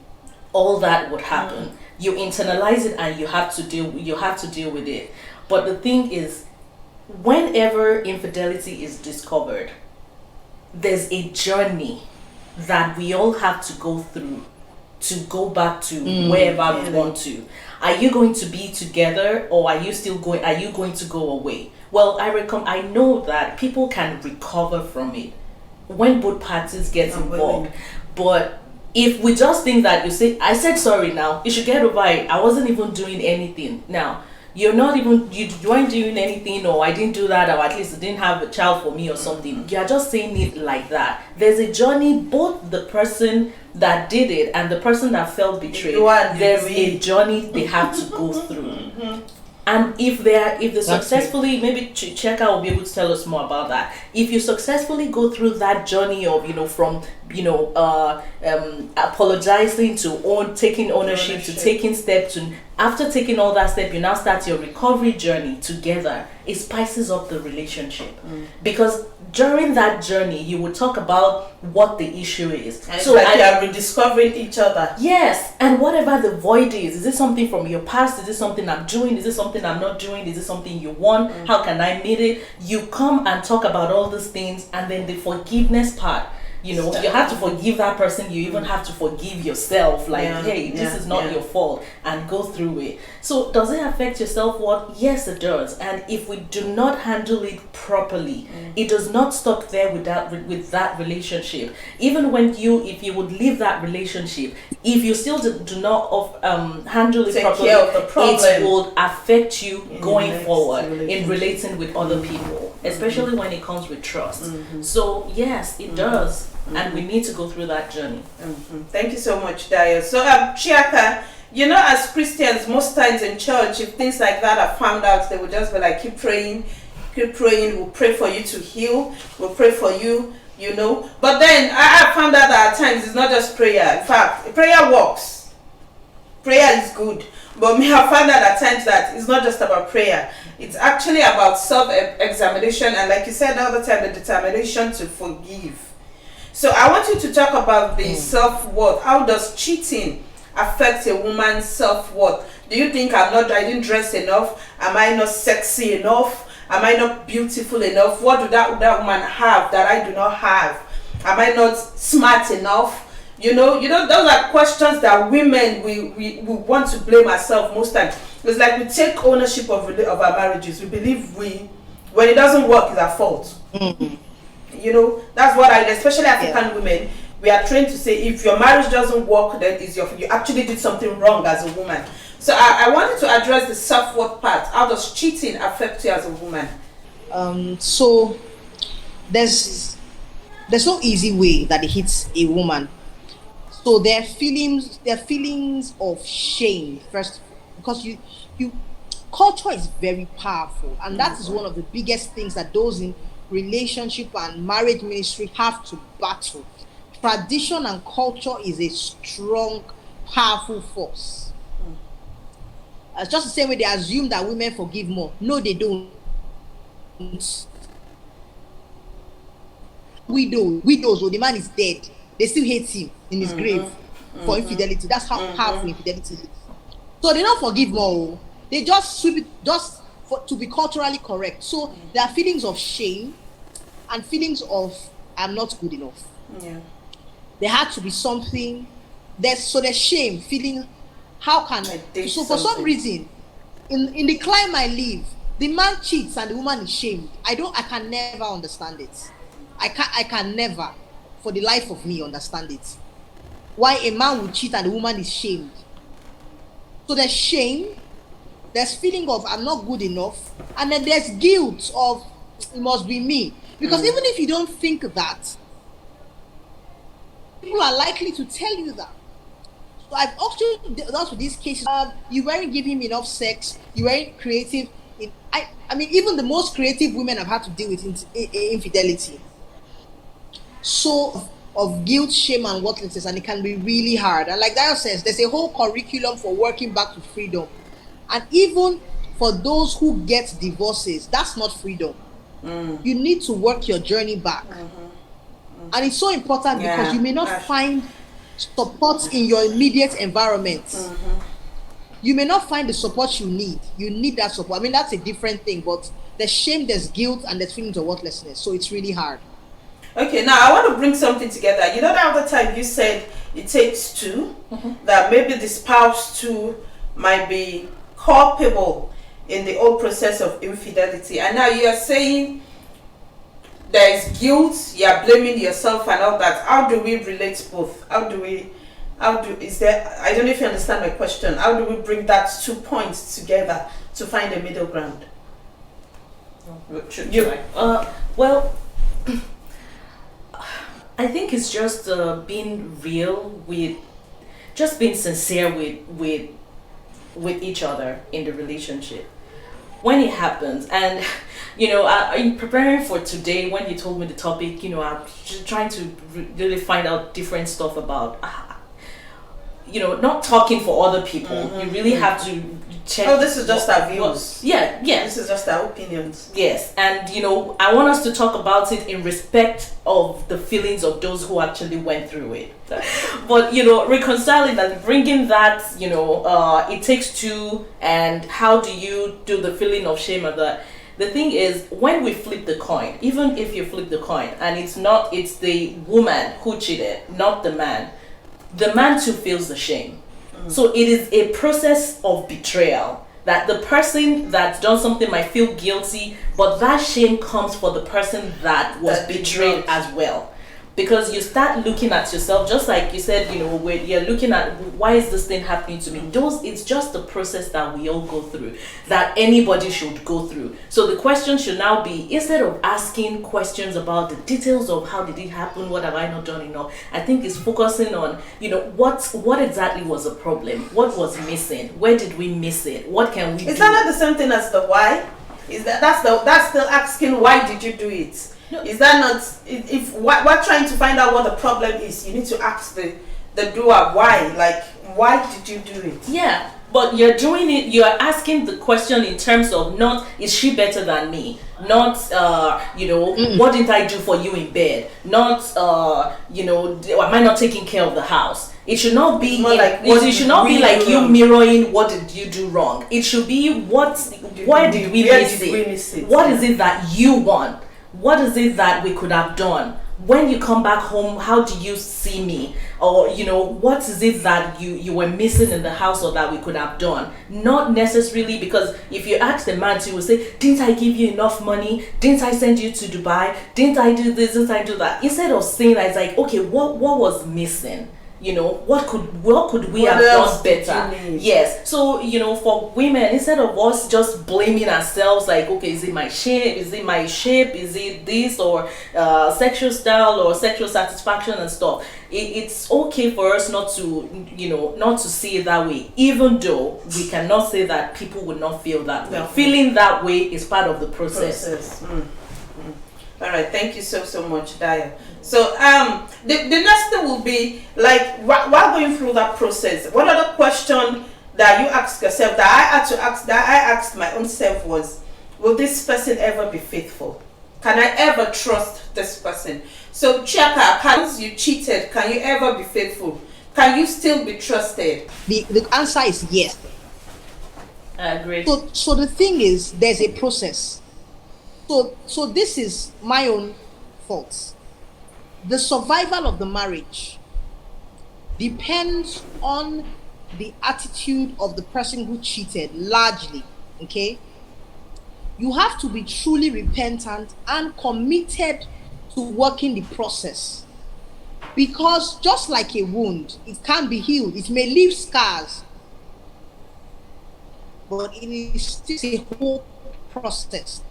All that would happen. You internalize it and you have to deal with it. But the thing is, whenever infidelity is discovered, there's a journey that we all have to go through to go back to wherever we want to. Are you going to be together, or are you going to go away? Well, I know that people can recover from it when both parties get involved. But if we just think that I said sorry now, you should get over it. I wasn't even doing anything. Now, you weren't doing anything, or I didn't do that, or at least I didn't have a child for me or something. You're just saying it like that. There's a journey, both the person that did it and the person that felt betrayed. There's a journey they have to go through. And if they successfully, maybe Cheka will be able to tell us more about that. If you successfully go through that journey of from apologizing to taking ownership to taking steps, to after taking all that step, you now start your recovery journey together. It spices up the relationship, because during that journey you will talk about what the issue is. And so you are rediscovering each other. Yes, and whatever the void is it something from your past? Is it something I'm doing? Is it something I'm not doing? Is it something you want? How can I meet it? You come and talk about all these things, and then the forgiveness part. You have to forgive that person. You even have to forgive yourself. Hey, this is not your fault, and go through it. So does it affect your self-worth? Yes, it does. And if we do not handle it properly, it does not stop there with that relationship. Even if you would leave that relationship, if you still do not handle it properly, it will affect you going forward in relating with other people, especially when it comes with trust. So yes, it does. And we need to go through that journey. Thank you so much, Dayo. So, Chiaka, as Christians, most times in church, if things like that are found out, they will just be like, keep praying, we'll pray for you to heal, we'll pray for you, But then, I found out that at times it's not just prayer. In fact, prayer works. Prayer is good. But me have found out at times that it's not just about prayer. It's actually about self-examination, and like you said all the time, the determination to forgive. So I want you to talk about the self-worth. How does cheating affect a woman's self-worth? Do you think I didn't dress enough? Am I not sexy enough? Am I not beautiful enough? What do that woman have that I do not have? Am I not smart enough? Those are questions that women we want to blame ourselves most times. It's like we take ownership of our marriages. We believe when it doesn't work, it's our fault. That's what especially African women, we are trained to say, if your marriage doesn't work, then you actually did something wrong as a woman. So I wanted to address the self-worth part. How does cheating affect you as a woman? So there's no easy way that it hits a woman. So there are feelings of shame first, because you culture is very powerful, and that is one of the biggest things that those in relationship and marriage ministry have to battle. Tradition and culture is a strong, powerful force. It's just the same way they assume that women forgive more. No, they don't. Widows, the man is dead, they still hate him in his grave for infidelity. That's how powerful infidelity is. So they don't forgive more. They just sweep it to be culturally correct. So there are feelings of shame and feelings of I'm not good enough. Yeah. There had to be something. There's shame, feeling how can so for some reason in the climb I live, the man cheats and the woman is shamed. I can never understand it. I can never. for the life of me understand it. Why a man would cheat and the woman is shamed. So there's shame, there's feeling of I'm not good enough, and then there's guilt of it must be me. Because even if you don't think that, people are likely to tell you that. So I've also dealt with these cases. You weren't giving him enough sex, you weren't creative. I mean, even the most creative women have had to deal with infidelity. So of guilt, shame, and worthlessness, and it can be really hard. And like Dio says, there's a whole curriculum for working back to freedom. And even for those who get divorces, that's not freedom. You need to work your journey back. And it's so important because you may not find support in your immediate environment. You may not find the support you need. You need that support. I mean, that's a different thing, but there's shame, there's guilt, and there's feelings of worthlessness. So it's really hard. Okay, now I want to bring something together. You know, the other time you said it takes two, that maybe the spouse too might be culpable in the whole process of infidelity. And now you are saying there is guilt, you are blaming yourself and all that. How do we relate both? I don't know if you understand my question. How do we bring that 2 points together to find a middle ground? Well, I think it's just being real just being sincere with each other in the relationship when it happens. And in preparing for today, when you told me the topic, I'm just trying to really find out different stuff about not talking for other people. You really have to check. Oh, this is just our views. Yeah. This is just our opinions. Yes, and I want us to talk about it in respect of the feelings of those who actually went through it. But reconciling and bringing that, it takes two, and how do you do the feeling of shame of that? The thing is, when we flip the coin, even if you flip the coin and it's the woman who cheated, not the man too feels the shame. So it is a process of betrayal, that the person that's done something might feel guilty, but that shame comes for the person that was betrayed as well. Because you start looking at yourself, just like you said, where you're looking at, why is this thing happening to me? It's just the process that we all go through, that anybody should go through. So the question should now be, instead of asking questions about the details of how did it happen, what have I not done enough, I think it's focusing on, what exactly was the problem? What was missing? Where did we miss it? What can we do? Is that not the same thing as the why? That's still asking, why did you do it? No. Is that not, if we're trying to find out what the problem is, you need to ask the doer why, like, why did you do it? Yeah, but you're doing it, you're asking the question in terms of not, is she better than me? Not, what didn't I do for you in bed? Not, am I not taking care of the house? It should not be it should not be like you mirroring what did you do wrong. It should be where did we miss it? What is it that you want? What is it that we could have done? When you come back home, how do you see me? Or, what is it that you were missing in the house or that we could have done? Not necessarily, because if you ask the man, he will say, didn't I give you enough money? Didn't I send you to Dubai? Didn't I do this? Didn't I do that? Instead of saying that, it's like, okay, what was missing? What could we have done better? Yes. So, for women, instead of us just blaming ourselves, like, okay, is it my shape? Is it my shape? Is it this, or sexual style or sexual satisfaction and stuff? It's okay for us not to see it that way, even though we cannot say that people would not feel that way. Feeling that way is part of the process. All right, thank you so much, Daya. So the next thing will be, like, while going through that process, what other question that you ask yourself, that I had to ask, that I asked my own self, was, will this person ever be faithful? Can I ever trust this person? So Chiaka, once you cheated, can you ever be faithful? Can you still be trusted? The answer is yes. I agree. So the thing is, there's a process. So this is my own fault. The survival of the marriage depends on the attitude of the person who cheated, largely. Okay? You have to be truly repentant and committed to working the process. Because just like a wound, it can be healed. It may leave scars, but it is still a whole process.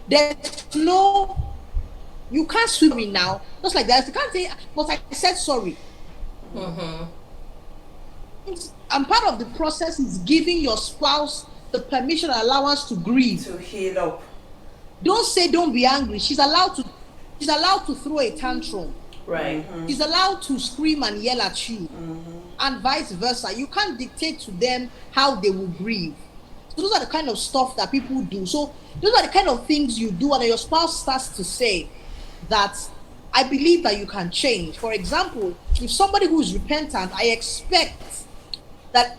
There's no, you can't sweep me now. Just like that, you can't say, but I said sorry. And part of the process is giving your spouse the permission and allowance to grieve, to heal up. Don't say don't be angry. She's allowed to throw a tantrum. Right. She's allowed to scream and yell at you, and vice versa. You can't dictate to them how they will grieve. So those are the kind of stuff that people do. So those are the kind of things you do, and then your spouse starts to say that I believe that you can change. For example, if somebody who is repentant, I expect that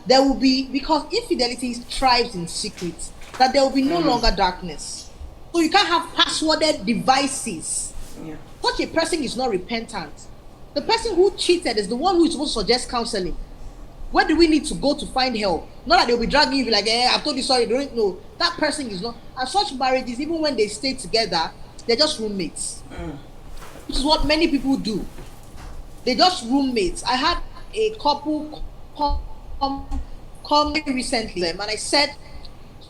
there will be, because infidelity thrives in secret, that there will be no longer darkness. So you can't have passworded devices. Yeah. Such a person is not repentant. The person who cheated is the one who is supposed to suggest counseling. Where do we need to go to find help? Not that they'll be dragging you like, I've told you sorry. Don't know. That person is not. And such marriages, even when they stay together, they're just roommates. Which is what many people do. They're just roommates. I had a couple come recently, and I said,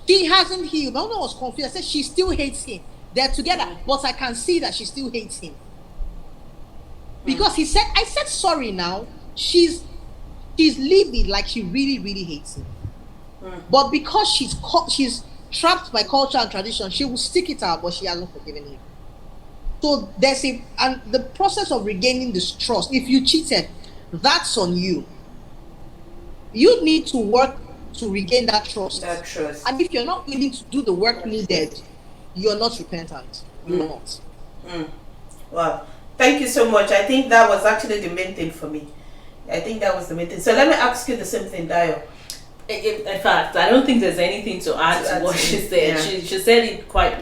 she hasn't healed. My mother was confused. I said, she still hates him. They're together, but I can see that she still hates him. Because he said, I said sorry now. She's living like she really, really hates him. But because she's trapped by culture and tradition, she will stick it out, but she hasn't forgiven him. So and the process of regaining this trust, if you cheated, that's on you. You need to work to regain that trust. And if you're not willing to do the work needed, you're not repentant. You're not. Wow. Thank you so much. I think that was actually the main thing for me. I think that was the main thing. So let me ask you the same thing, Dio. In fact, I don't think there's anything to add to what she said. Yeah. She said it quite,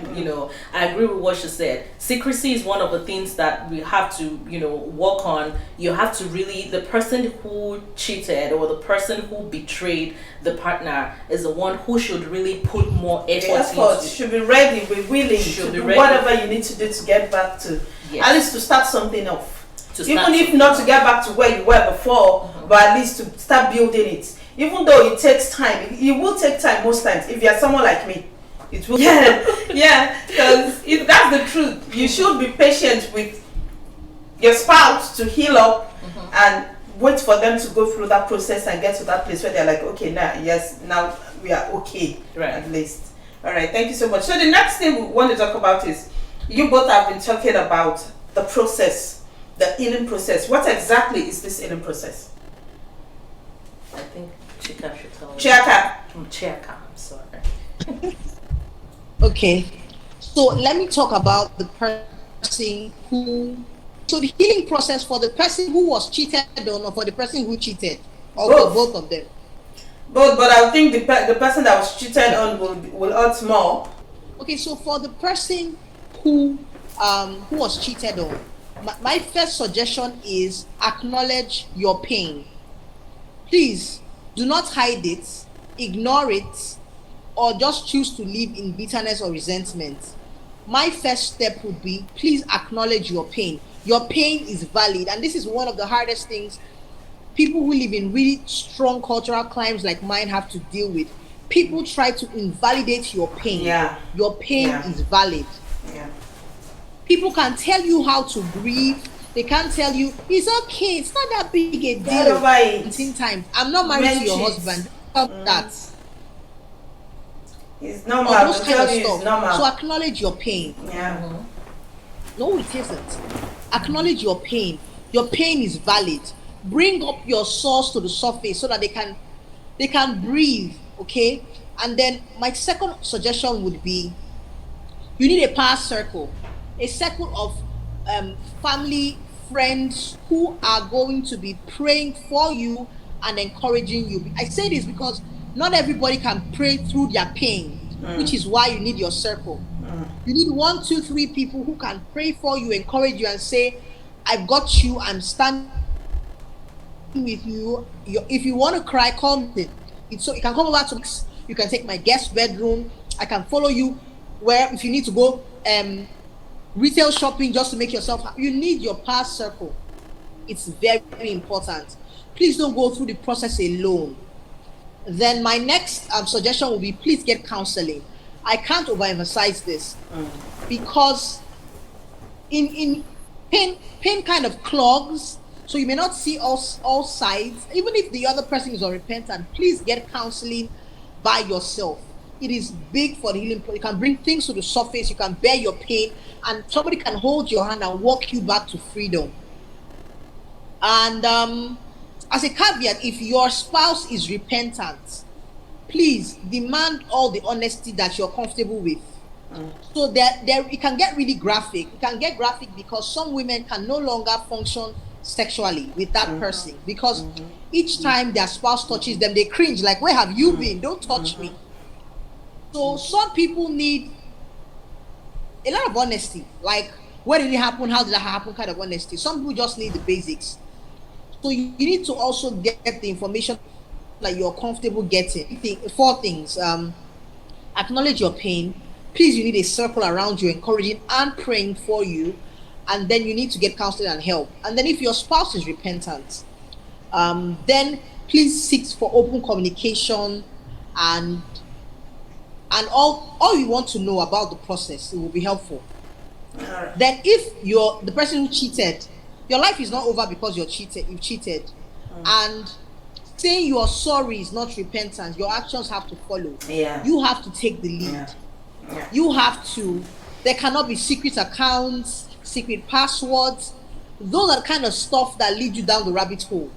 I agree with what she said. Secrecy is one of the things that we have to, work on. You have to really, the person who cheated or the person who betrayed the partner is the one who should really put more effort into. Should be ready, be willing to do whatever you need to do to get back to, at least to start something off. Even if not to get back to where you were before, but at least to start building it. Even though it takes time, it will take time most times. If you're someone like me, it will. Because if that's the truth, you should be patient with your spouse to heal up and wait for them to go through that process and get to that place where they're like, okay, now we are okay, at least. All right, thank you so much. So the next thing we want to talk about is, you both have been talking about the process, the healing process. What exactly is this healing process? I think Chika should tell us. Chika, I'm sorry. Okay, so let me talk about the person so the healing process for the person who was cheated on, or for the person who cheated, or for both of them. Both, but I think the person that was cheated on will hurt more. Okay, so for the person who was cheated on, my first suggestion is acknowledge your pain. Please do not hide it, ignore it, or just choose to live in bitterness or resentment. My first step would be, please acknowledge your pain. Your pain is valid, and this is one of the hardest things people who live in really strong cultural climes like mine have to deal with. People try to invalidate your pain. Your pain is valid. People can tell you how to grieve. They can't tell you it's okay, it's not that big a deal. In time, I'm not married to your husband. That it's normal. Those kind of stuff. So acknowledge your pain. No, it isn't. Acknowledge your pain. Your pain is valid. Bring up your source to the surface so that they can breathe. Okay. And then my second suggestion would be, you need a power circle, a circle of family, friends who are going to be praying for you and encouraging you. I say this because not everybody can pray through their pain, which is why you need your circle. You need 1, 2, 3 people who can pray for you, encourage you, and say, I've got you, I'm standing with you. If you want to cry, come in. So you can come over to me. You can take my guest bedroom. I can follow you where, if you need to go retail shopping just to make yourself happy. You need your past circle. It's very, very important. Please don't go through the process alone. Then my next suggestion will be, please get counseling. I can't overemphasize this because in pain kind of clogs, so you may not see all sides. Even if the other person is unrepentant, please get counseling by yourself. It is big for the healing. You can bring things to the surface, you can bear your pain, and somebody can hold your hand and walk you back to freedom. And as a caveat, if your spouse is repentant, please demand all the honesty that you're comfortable with. So that it can get really graphic. It can get graphic because some women can no longer function sexually with that person because each time their spouse touches them, they cringe, like, where have you been? Don't touch me. So some people need a lot of honesty, like, where did it happen? How did that happen? Kind of honesty. Some people just need the basics. So you need to also get the information that you're comfortable getting. 4 things. Acknowledge your pain. Please, you need a circle around you, encouraging and praying for you. And then you need to get counseling and help. And then if your spouse is repentant, then please seek for open communication and all you want to know about the process. It will be helpful. Right. Then if you're the person who cheated, your life is not over because you've cheated. And saying you're sorry is not repentance. Your actions have to follow. Yeah. You have to take the lead. Yeah. You have to. There cannot be secret accounts, secret passwords. Those are the kind of stuff that lead you down the rabbit hole.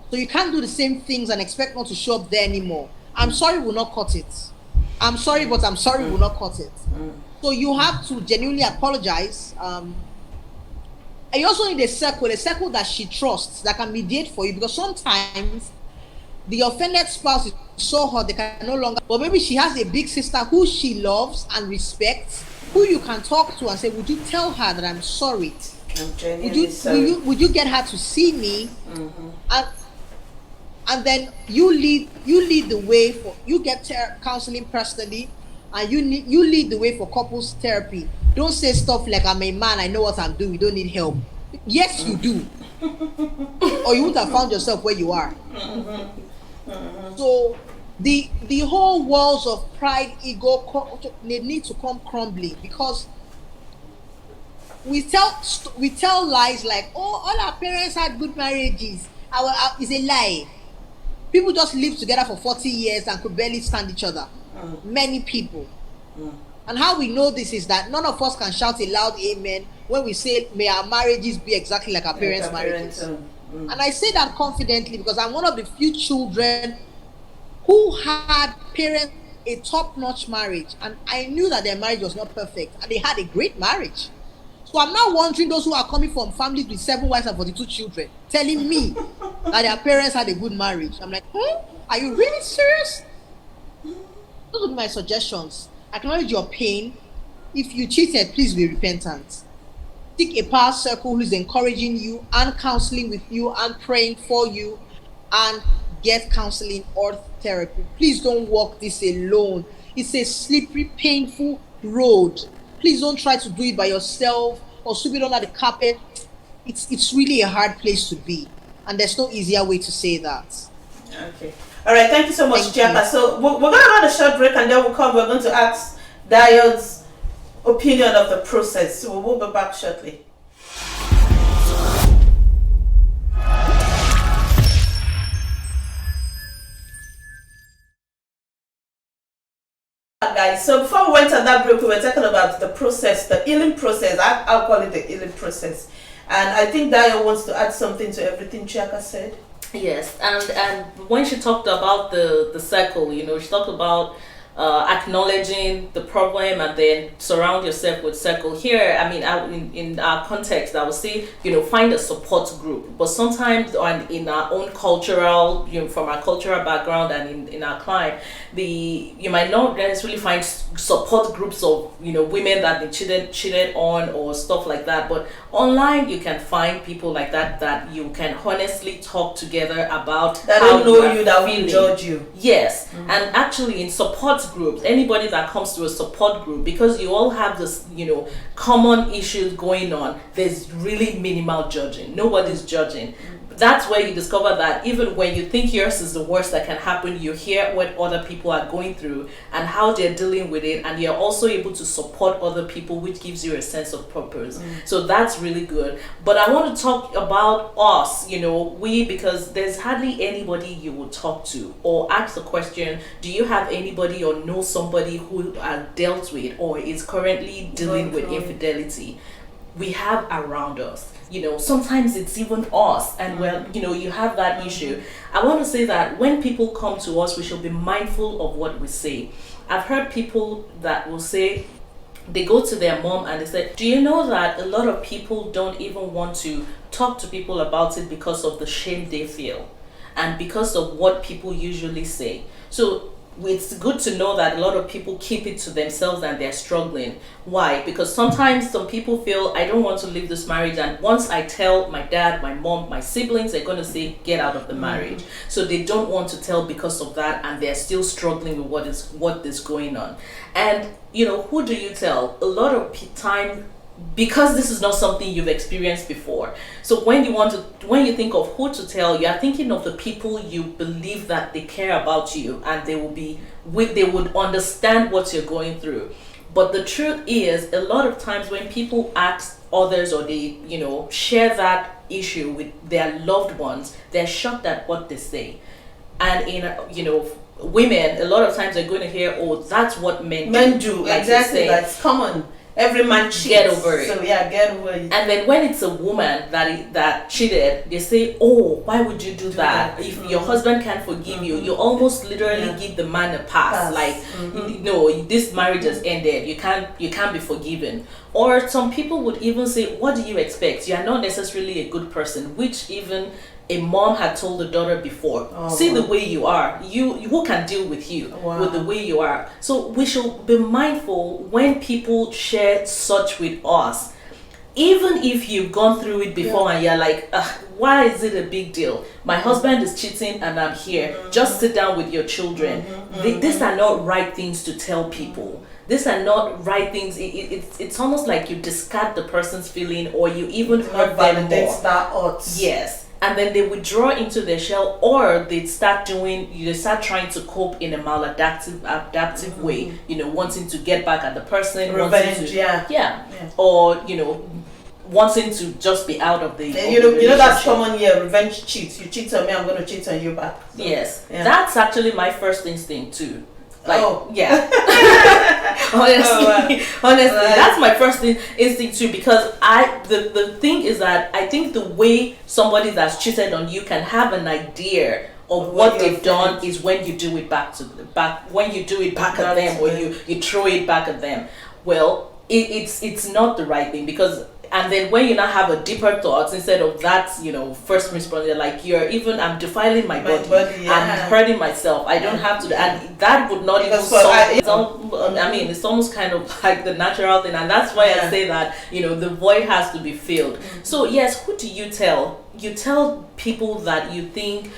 So you can't do the same things and expect not to show up there anymore. I'm sorry will not cut it. I'm sorry, but I'm sorry will not cut it. So you have to genuinely apologize. And you also need a circle that she trusts, that can mediate for you, because sometimes the offended spouse is so hot they can no longer, but maybe she has a big sister who she loves and respects, who you can talk to and say, would you tell her that I'm sorry? I'm genuinely sorry. Would you get her to see me? And then you lead the way for, you get counseling personally, and you lead the way for couples therapy. Don't say stuff like, I'm a man, I know what I'm doing, you don't need help. Yes, you do. Or you wouldn't have found yourself where you are. So the whole walls of pride, ego, they need to come crumbling, because we tell lies like, oh, all our parents had good marriages. It's a lie. People just lived together for 40 years and could barely stand each other. Many people. And how we know this is that none of us can shout a loud amen when we say, may our marriages be exactly like our parents' marriages. And I say that confidently because I'm one of the few children who had parents, a top-notch marriage, and I knew that their marriage was not perfect, and they had a great marriage. So I'm now wondering those who are coming from families with 7 wives and 42 children, telling me that their parents had a good marriage. I'm like, are you really serious? Those would be my suggestions. Acknowledge your pain. If you cheated, please be repentant. Seek a past circle who is encouraging you and counseling with you and praying for you, and get counseling or therapy. Please don't walk this alone. It's a slippery, painful road. Please don't try to do it by yourself or sweep it under the carpet. It's really a hard place to be, and there's no easier way to say that. Okay. All right. Thank you so much, Chiaka. So we're going to run a short break, and then we're going to ask Dayo's opinion of the process. So we'll be back shortly. Guys, so before we went on that break, we were talking about the process, the healing process. I'll call it the healing process. And I think Dayo wants to add something to everything Chiaka said. Yes, and when she talked about the circle, she talked about acknowledging the problem and then surround yourself with circle. Here, I mean, in our context, I would say, find a support group. But sometimes in our own cultural, from our cultural background and in our climate, you might not necessarily find support groups of women that they cheated on or stuff like that. But online, you can find people like that you can honestly talk together about that how don't know you, that feeling. will judge you. Yes, and actually in support groups, anybody that comes to a support group, because you all have this, common issues going on, there's really minimal judging. Nobody's judging. That's where you discover that even when you think yours is the worst that can happen, you hear what other people are going through and how they're dealing with it, and you're also able to support other people, which gives you a sense of purpose. So that's really good. But I want to talk about us, because there's hardly anybody you will talk to or ask the question, do you have anybody or know somebody who has dealt with or is currently dealing with infidelity? We have around us. Sometimes it's even us, and you have that issue. I want to say that when people come to us, we should be mindful of what we say. I've heard people that will say, they go to their mom and they say, do you know that a lot of people don't even want to talk to people about it because of the shame they feel and because of what people usually say? So it's good to know that a lot of people keep it to themselves and they're struggling. Why? Because sometimes some people feel, I don't want to leave this marriage, and once I tell my dad, my mom, my siblings, they're going to say, get out of the marriage. So they don't want to tell because of that, and they're still struggling with what is going on. And who do you tell? A lot of time, because this is not something you've experienced before. So when you think of who to tell, you are thinking of the people you believe that they care about you and they would understand what you're going through. But the truth is, a lot of times when people ask others or they, share that issue with their loved ones, they're shocked at what they say. And women, a lot of times they're going to hear, oh, that's what men do. Like exactly, that's common. Every man cheats. Get over it. So get over it. And then when it's a woman that cheated, they say, oh, why would you do that? If your husband can't forgive you, you almost literally give the man a pass. Like, no, this marriage has ended. You can't be forgiven. Or some people would even say, what do you expect? You are not necessarily a good person, which even a mom had told the daughter before. See the way you are. Who can deal with you with the way you are? So we should be mindful when people share such with us. Even if you've gone through it before and you're like, why is it a big deal? My husband is cheating and I'm here. Just sit down with your children. These are not right things to tell people. These are not right things. It's almost like you discard the person's feeling, or you even hurt them more. Yes. And then they withdraw into their shell, or they start trying to cope in a maladaptive way, wanting to get back at the person, revenge, or wanting to just be out of the that's common here. Revenge cheats. You cheat on me, I'm going to cheat on you back. So, yes, that's actually my first instinct too. Honestly, that's my first instinct too, because the thing is that I think the way somebody that's cheated on you can have an idea of what they've done is when you do it back at them, or you throw it back at them. Well, it's not the right thing, because and then when you now have a deeper thoughts, instead of that, first response, you're like, I'm defiling my body. I'm hurting myself. I don't have to, and that would not even solve. It's almost kind of like the natural thing, and that's why I say that, the void has to be filled. So yes, who do you tell? You tell people that you think,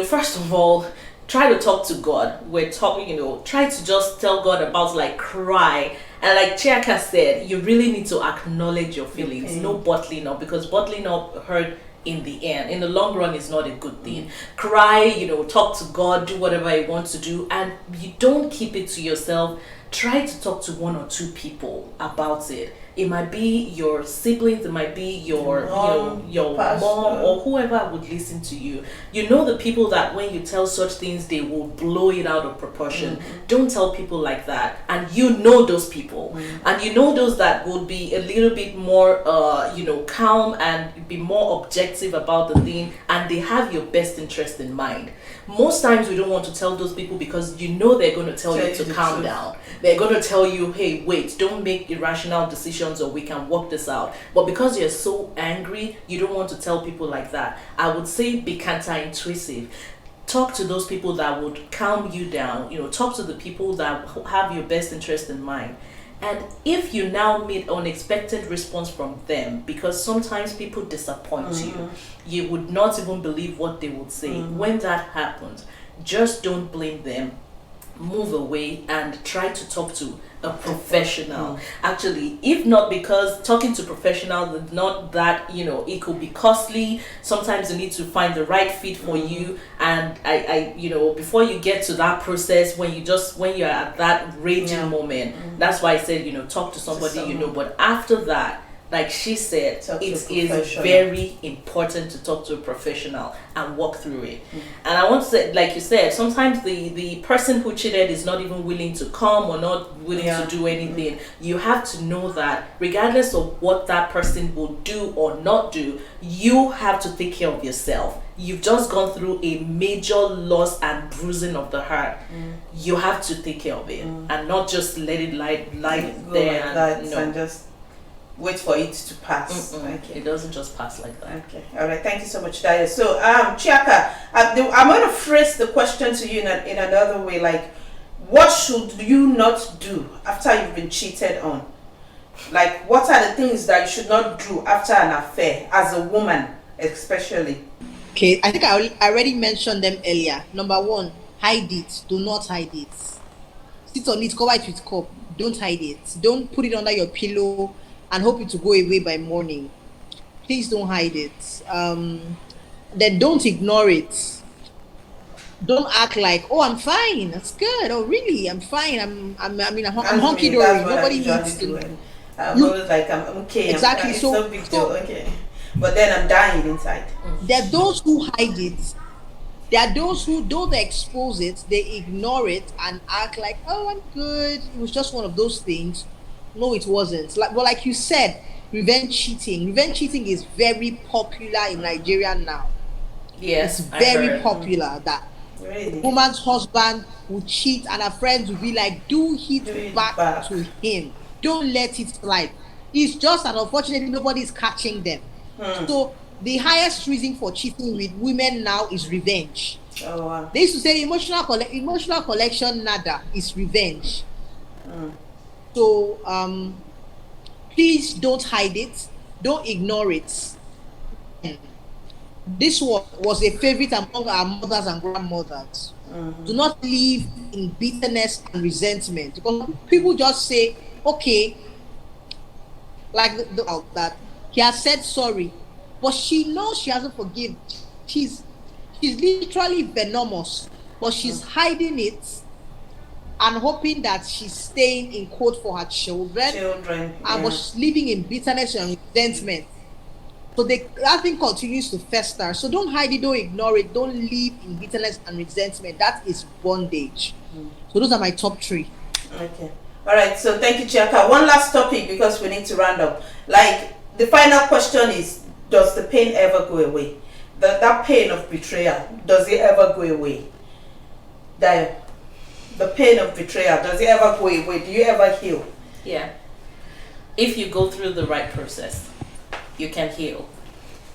first of all, try to talk to God. Try to just tell God about, cry. And like Chiaka said, you really need to acknowledge your feelings. No bottling up, because bottling up hurt in the end. In the long run, is not a good thing. Cry, talk to God, do whatever you want to do, and you don't keep it to yourself. Try to talk to one or two people about it. It might be your siblings, it might be your mom or whoever would listen to you. The people that when you tell such things, they will blow it out of proportion. Don't tell people like that. And those people. And those that would be a little bit more calm and be more objective about the thing, and they have your best interest in mind. Most times we don't want to tell those people because they're going to tell you to calm down. They're going to tell you, hey, wait, don't make irrational decisions, or we can work this out. But because you're so angry, you don't want to tell people like that. I would say be counterintuitive. Talk to those people that would calm you down. Talk to the people that have your best interest in mind. And if you now meet unexpected response from them, because sometimes people disappoint you would not even believe what they would say. When that happens, just don't blame them. move away and try to talk to a professional. Actually, if not, because talking to professionals is not that, it could be costly. Sometimes you need to find the right fit for you, and before you get to that process, when you're at that raging moment, that's why I said, talk to somebody, but after that, like she said, it is very important to talk to a professional and walk through it. And I want to say, like you said, sometimes the person who cheated is not even willing to come or not willing to do anything. You have to know that regardless of what that person will do or not do, you have to take care of yourself. You've just gone through a major loss and bruising of the heart. You have to take care of it and not just let it lie there and just wait for it to pass. Okay. It doesn't just pass like that. Okay. All right. Thank you so much, Daya. So, Chiaka, I'm going to phrase the question to you in another way. Like, what should you not do after you've been cheated on? Like, what are the things that you should not do after an affair, as a woman, especially? Okay, I think I already mentioned them earlier. Number one, hide it. Do not hide it. Sit on it, cover it with cup. Don't hide it. Don't put it under your pillow and hope it to go away by morning. Please don't hide it. Then don't ignore it. Don't act like, oh, I'm fine, that's good. Oh, really? I'm fine. I'm hunky dory. Nobody needs to. I'm always like, I'm okay. Exactly. It's no big deal. Okay. But then I'm dying inside. There are those who hide it. There are those who don't expose it, they ignore it and act like, oh, I'm good. It was just one of those things. No, it wasn't. Like you said, revenge cheating. Revenge cheating is very popular in Nigeria now. Yes, it's very popular that the woman's husband will cheat and her friends will be like, do it back to him. Don't let it slide. It's just that unfortunately nobody's catching them. So the highest reason for cheating with women now is revenge. Oh, wow. They used to say emotional collection nada is revenge. So please don't hide it, don't ignore it. This was a favorite among our mothers and grandmothers. Do not live in bitterness and resentment, because people just say, okay, like that he has said sorry, but she knows she hasn't forgiven. She's literally venomous, but she's hiding it and hoping that she's staying in quote for her children, but she's living in bitterness and resentment. So that thing continues to fester. So don't hide it, don't ignore it, don't live in bitterness and resentment. That is bondage. So those are my top 3. Okay. All right. So thank you, Chiaka. One last topic because we need to round up. Like, the final question is, does the pain ever go away? That pain of betrayal, does it ever go away? The pain of betrayal, does it ever go away? Do you ever heal? Yeah. If you go through the right process, you can heal.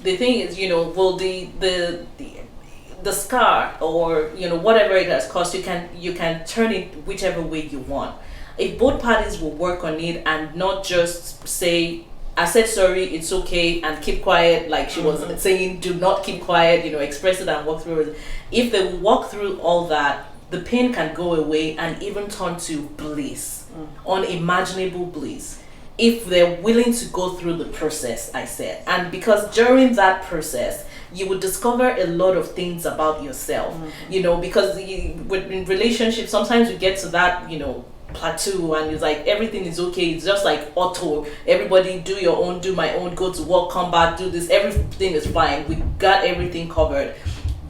The thing is, will the scar or whatever it has caused, you can turn it whichever way you want. If both parties will work on it and not just say, I said sorry, it's okay, and keep quiet, like she was saying, do not keep quiet, express it and walk through it. If they walk through all that, the pain can go away and even turn to bliss, unimaginable bliss, if they're willing to go through the process, I said. And because during that process, you would discover a lot of things about yourself, because in relationships, sometimes you get to that, plateau and it's like everything is okay, it's just like auto, everybody do your own, do my own, go to work, come back, do this, everything is fine, we got everything covered.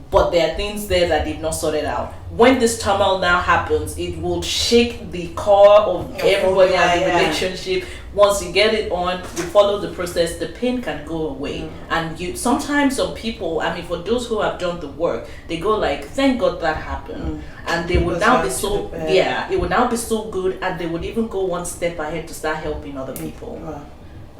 But there are things there that they've not sorted out. When this turmoil now happens, it will shake the core of everybody in the relationship. Once you get it on, you follow the process, the pain can go away. And sometimes some people, for those who have done the work, they go like, thank God that happened. And they would now be so, it would now be so good, and they would even go one step ahead to start helping other people.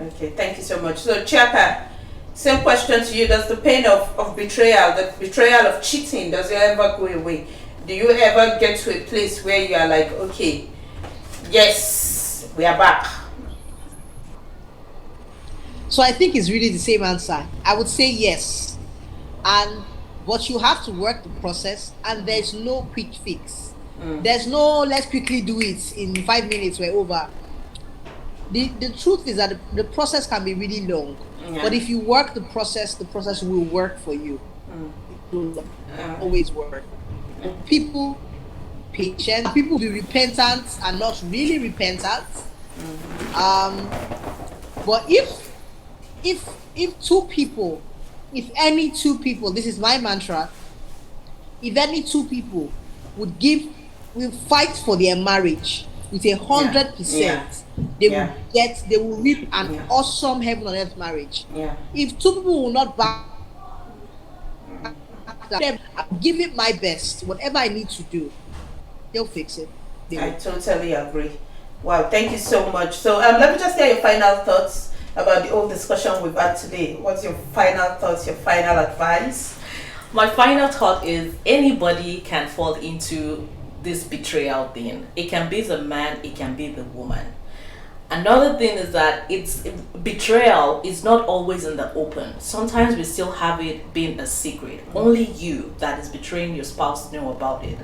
Okay, thank you so much. So, Chiaka, same question to you. Does the pain of betrayal, the betrayal of cheating, does it ever go away? Do you ever get to a place where you are like, okay, yes, we are back? So I think it's really the same answer. I would say yes. But you have to work the process, and there's no quick fix. There's no let's quickly do it in 5 minutes, we're over. The truth is that the process can be really long. Yeah. But if you work the process will work for you. It will always work. People patient, people be repentant and not really repentant. But if two people, if any two people, this is my mantra, if any two people will fight for their marriage with 100%, they will reap an awesome heaven on earth marriage. If two people will not back them, I'll give it my best, whatever I need to do, they'll fix it. I totally agree. Wow, thank you so much. So let me just hear your final thoughts about the whole discussion we've had today. What's your final thoughts, your final advice? My final thought is anybody can fall into this betrayal thing. It can be the man, it can be the woman. Another thing is that betrayal is not always in the open. Sometimes we still have it being a secret. Only you that is betraying your spouse know about it,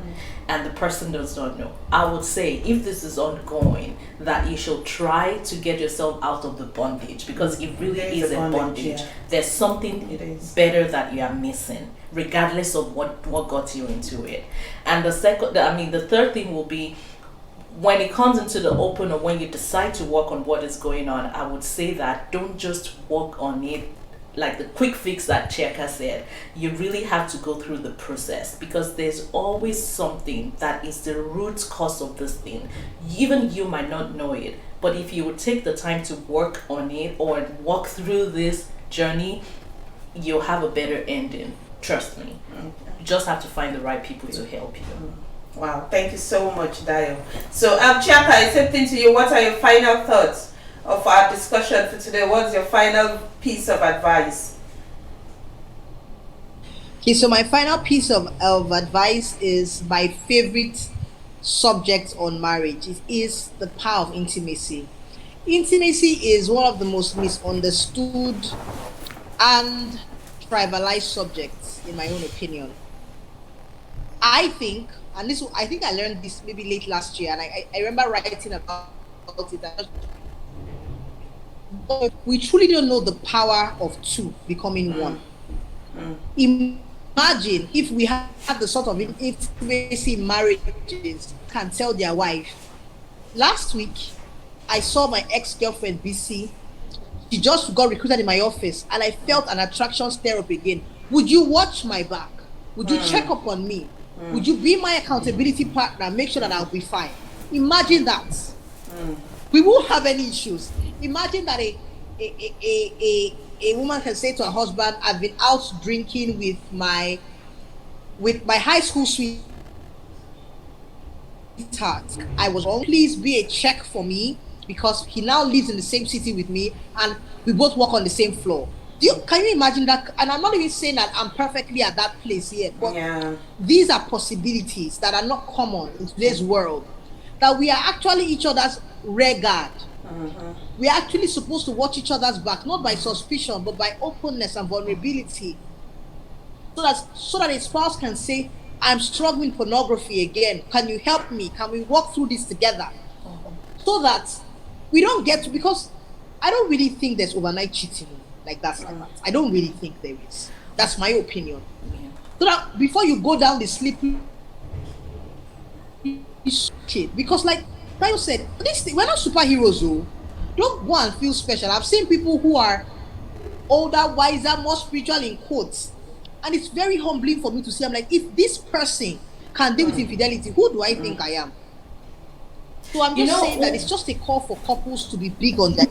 and the person does not know. I would say if this is ongoing, that you should try to get yourself out of the bondage, because it really is a bondage. There's something better that you are missing, regardless of what got you into it. And the third thing will be, when it comes into the open, or when you decide to work on what is going on, I would say that don't just work on it like the quick fix that Cheka said. You really have to go through the process, because there's always something that is the root cause of this thing. Even you might not know it, but if you would take the time to work on it or walk through this journey, you'll have a better ending. Trust me. You just have to find the right people to help you. Wow, thank you so much, Dayo. So, Chiaka, same thing to you. What are your final thoughts of our discussion for today? What's your final piece of advice? Okay, so my final piece of advice is my favorite subject on marriage. It is the power of intimacy. Intimacy is one of the most misunderstood and trivialized subjects, in my own opinion. I think I learned this maybe late last year, and I remember writing about it. But we truly don't know the power of two becoming one. Imagine if we had the sort of intimacy marriages can tell their wife. Last week, I saw my ex-girlfriend BC. She just got recruited in my office, and I felt an attraction stir up again. Would you watch my back? Would you check up on me? Would you be my accountability partner? Make sure that I'll be fine. Imagine that. We won't have any issues. Imagine that a woman can say to her husband, "I've been out drinking with my high school sweetheart. I was wrong. Please be a check for me, because he now lives in the same city with me and we both work on the same floor." Can you imagine that? And I'm not even saying that I'm perfectly at that place yet, but these are possibilities that are not common in today's world. That we are actually each other's rear guard. We are actually supposed to watch each other's back, not by suspicion, but by openness and vulnerability. So that a spouse can say, "I'm struggling with pornography again. Can you help me? Can we walk through this together?" So that we don't get to, because I don't really think there's overnight cheating like that. I don't really think there is. That's my opinion. So that before you go down the slippery, because like Tayo said, we're not superheroes though. Don't go and feel special. I've seen people who are older, wiser, more spiritual in quotes, and it's very humbling for me to see. I'm like, if this person can deal with infidelity, who do I think I am? So I'm just saying that it's just a call for couples to be big on that.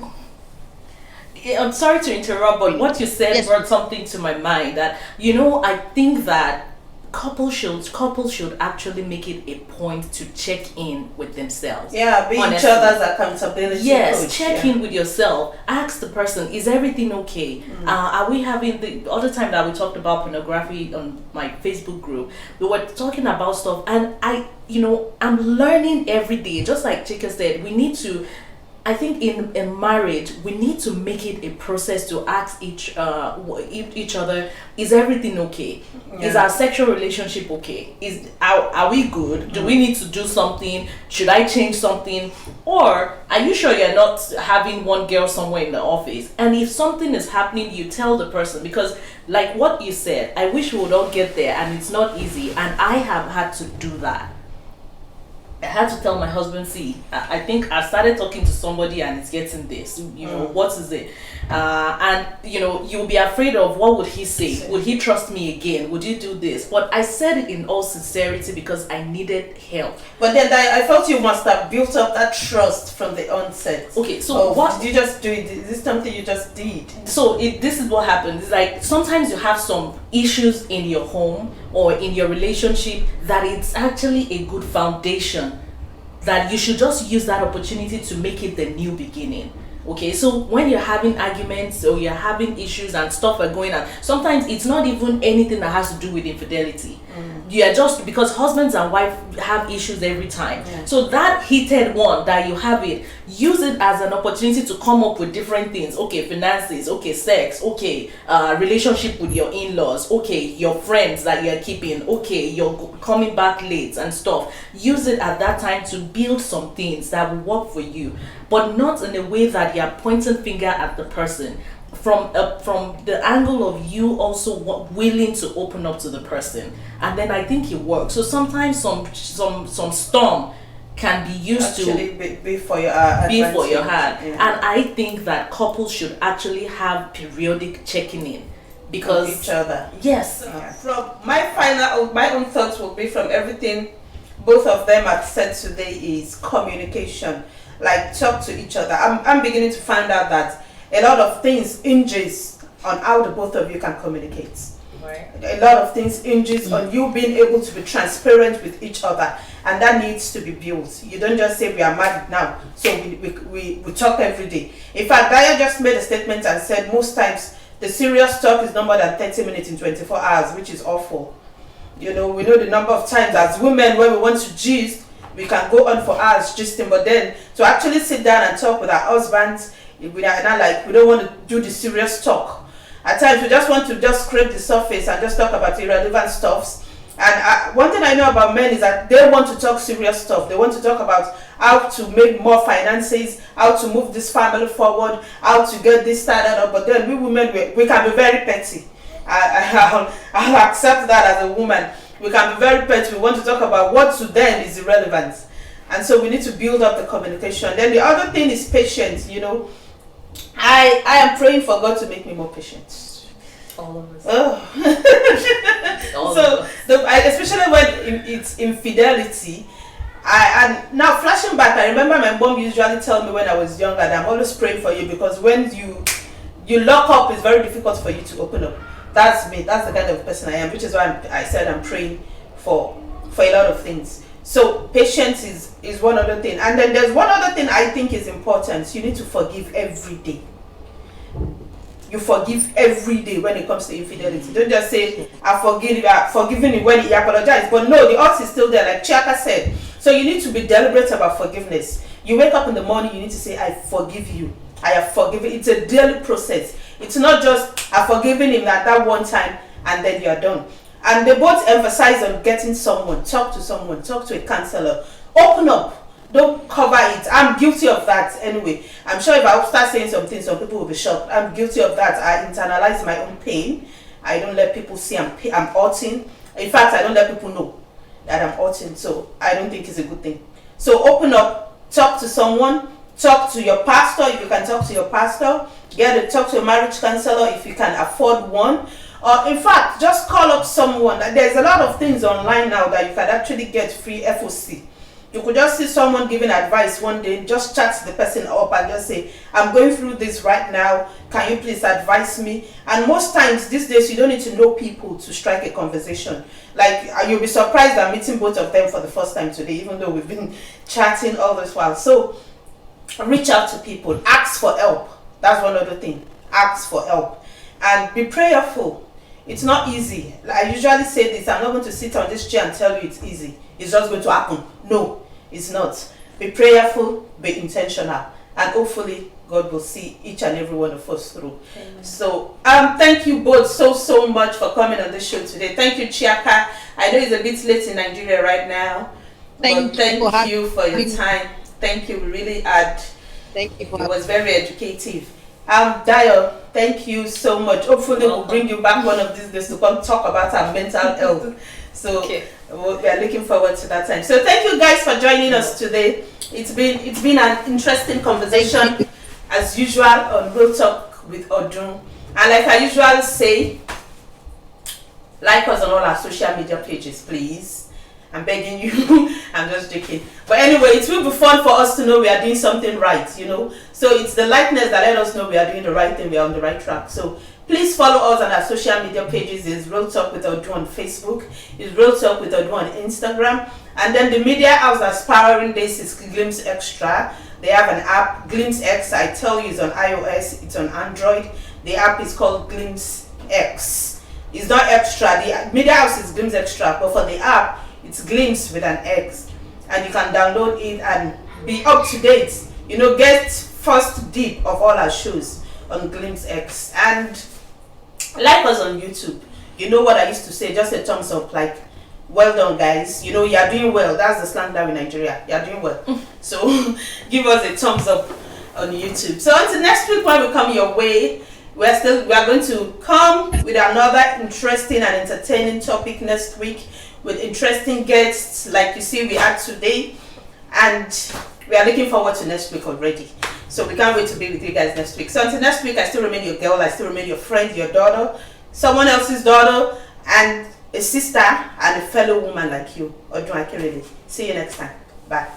I'm sorry to interrupt, but what you said brought something to my mind. That I think that couples should actually make it a point to check in with themselves. Yeah, be each other's accountability. Yes, coach. check in with yourself. Ask the person, is everything okay? Are we having the other time that we talked about pornography on my Facebook group? We were talking about stuff, and I'm learning every day. Just like Chika said, we need to I think in a marriage we need to make it a process to ask each other, is everything okay? Is our sexual relationship okay? Are we good? Do we need to do something? Should I change something? Or are you sure you're not having one girl somewhere in the office? And if something is happening, you tell the person, because like what you said, I wish we would all get there, and it's not easy, and I have had to do that. I had to tell my husband, see, I think I started talking to somebody and it's getting this, what is it? And, you'll be afraid of what would he say? Would he trust me again? Would you do this? But I said it in all sincerity because I needed help. But then I felt you must have built up that trust from the onset. Okay, so what? Did you just do it? Is this something you just did? So this is what happens. It's like sometimes you have some issues in your home or in your relationship that it's actually a good foundation, that you should just use that opportunity to make it the new beginning. Okay, so when you're having arguments or you're having issues and stuff are going on, sometimes it's not even anything that has to do with infidelity. You are just, because husbands and wives have issues every time. So that heated one that you have it, use it as an opportunity to come up with different things. Okay, finances, okay, sex, okay, relationship with your in-laws, okay, your friends that you're keeping, okay, you're coming back late and stuff. Use it at that time to build some things that will work for you, but not in a way that you're pointing finger at the person. From the angle of you also willing to open up to the person, and then I think it works. So sometimes some storm can be used actually to be for your hand. And I think that couples should actually have periodic checking in because of each other. Yes. From my own thoughts will be from everything both of them have said today is communication. Like, talk to each other. I'm beginning to find out that a lot of things hinges on how the both of you can communicate. Right. A lot of things hinges on you being able to be transparent with each other, and that needs to be built. You don't just say we are married now, so we talk every day. In fact, Daya just made a statement and said most times the serious talk is no more than 30 minutes in 24 hours, which is awful. We know the number of times as women when we want to gist, we can go on for hours gisting, but then to actually sit down and talk with our husbands, we are not like, we don't want to do the serious talk. At times we just want to just scrape the surface and just talk about irrelevant stuffs. And one thing I know about men is that they want to talk serious stuff. They want to talk about how to make more finances, how to move this family forward, how to get this started up. But then we women, we can be very petty. I'll accept that as a woman. We can be very petty. We want to talk about what to them is irrelevant. And so we need to build up the communication. Then the other thing is patience, I am praying for God to make me more patient. All of us. Especially when it's infidelity. And now flashing back, I remember my mom usually tell me when I was younger that I'm always praying for you, because when you lock up, it's very difficult for you to open up. That's me. That's the kind of person I am, which is why I said I'm praying for a lot of things. So patience is one other thing. And then there's one other thing I think is important. You need to forgive every day. You forgive every day when it comes to infidelity. Don't just say, I've forgiven him when he apologized. But no, the odds is still there, like Chiaka said. So you need to be deliberate about forgiveness. You wake up in the morning, you need to say, I forgive you. I have forgiven. It's a daily process. It's not just, I've forgiven him at that one time and then you're done. And they both emphasize on getting someone, talk to a counselor, open up, don't cover it. I'm guilty of that anyway. I'm sure if I start saying something, some people will be shocked. I'm guilty of that. I internalize my own pain. I don't let people see I'm hurting. In fact, I don't let people know that I'm hurting. So I don't think it's a good thing. So open up, talk to someone, talk to your pastor if you can talk to your pastor. Talk to a marriage counselor if you can afford one. Or in fact, just call up someone. There's a lot of things online now that you can actually get free FOC. You could just see someone giving advice one day, just chat the person up and just say, I'm going through this right now. Can you please advise me? And most times these days, you don't need to know people to strike a conversation. Like, you'll be surprised I'm meeting both of them for the first time today, even though we've been chatting all this while. So reach out to people, ask for help. That's one other thing. Ask for help and be prayerful. It's not easy. I usually say this, I'm not going to sit on this chair and tell you it's easy. It's just going to happen. No, it's not. Be prayerful, be intentional. and hopefully God will see each and every one of us through. So thank you both so much for coming on the show today. Thank you, Chiaka. I know it's a bit late in Nigeria right now, but thank you for your time. Thank you, we really had. Thank you. It was very educative. Dio, thank you so much. Hopefully we'll bring you back one of these days to come talk about our mental health. So we are looking forward to that time. So thank you guys for joining us today. It's been an interesting conversation as usual on Real Talk with Odun. And like I usually say, like us on all our social media pages, please. I'm begging you. I'm just joking. But anyway, it will be fun for us to know we are doing something right, you know. So it's the likeness that let us know we are doing the right thing, we are on the right track. So please follow us on our social media pages. It's Real Talk with Odun on Facebook. It's Real Talk with Odun on Instagram. And then the media house that's powering this is Glimpse Extra. They have an app, Glimpse X. I tell you, it's on iOS, it's on Android. The app is called Glimpse X. It's not extra. The media house is Glimpse Extra, but for the app, it's Glimpse with an X, and you can download it and be up to date. You know, get first dip of all our shows on Glimpse X, and like us on YouTube. You know what I used to say? Just a thumbs up, like, well done, guys. You know, you're doing well. That's the slang down in Nigeria. You're doing well. So give us a thumbs up on YouTube. So until next week when we come your way, we are going to come with another interesting and entertaining topic next week, with interesting guests like you see we had today, and we are looking forward to next week already. So we can't wait to be with you guys next week. So until next week, I still remain your girl, I still remain your friend, your daughter, someone else's daughter, and a sister and a fellow woman like you, Odun Akirele. See you next time. Bye.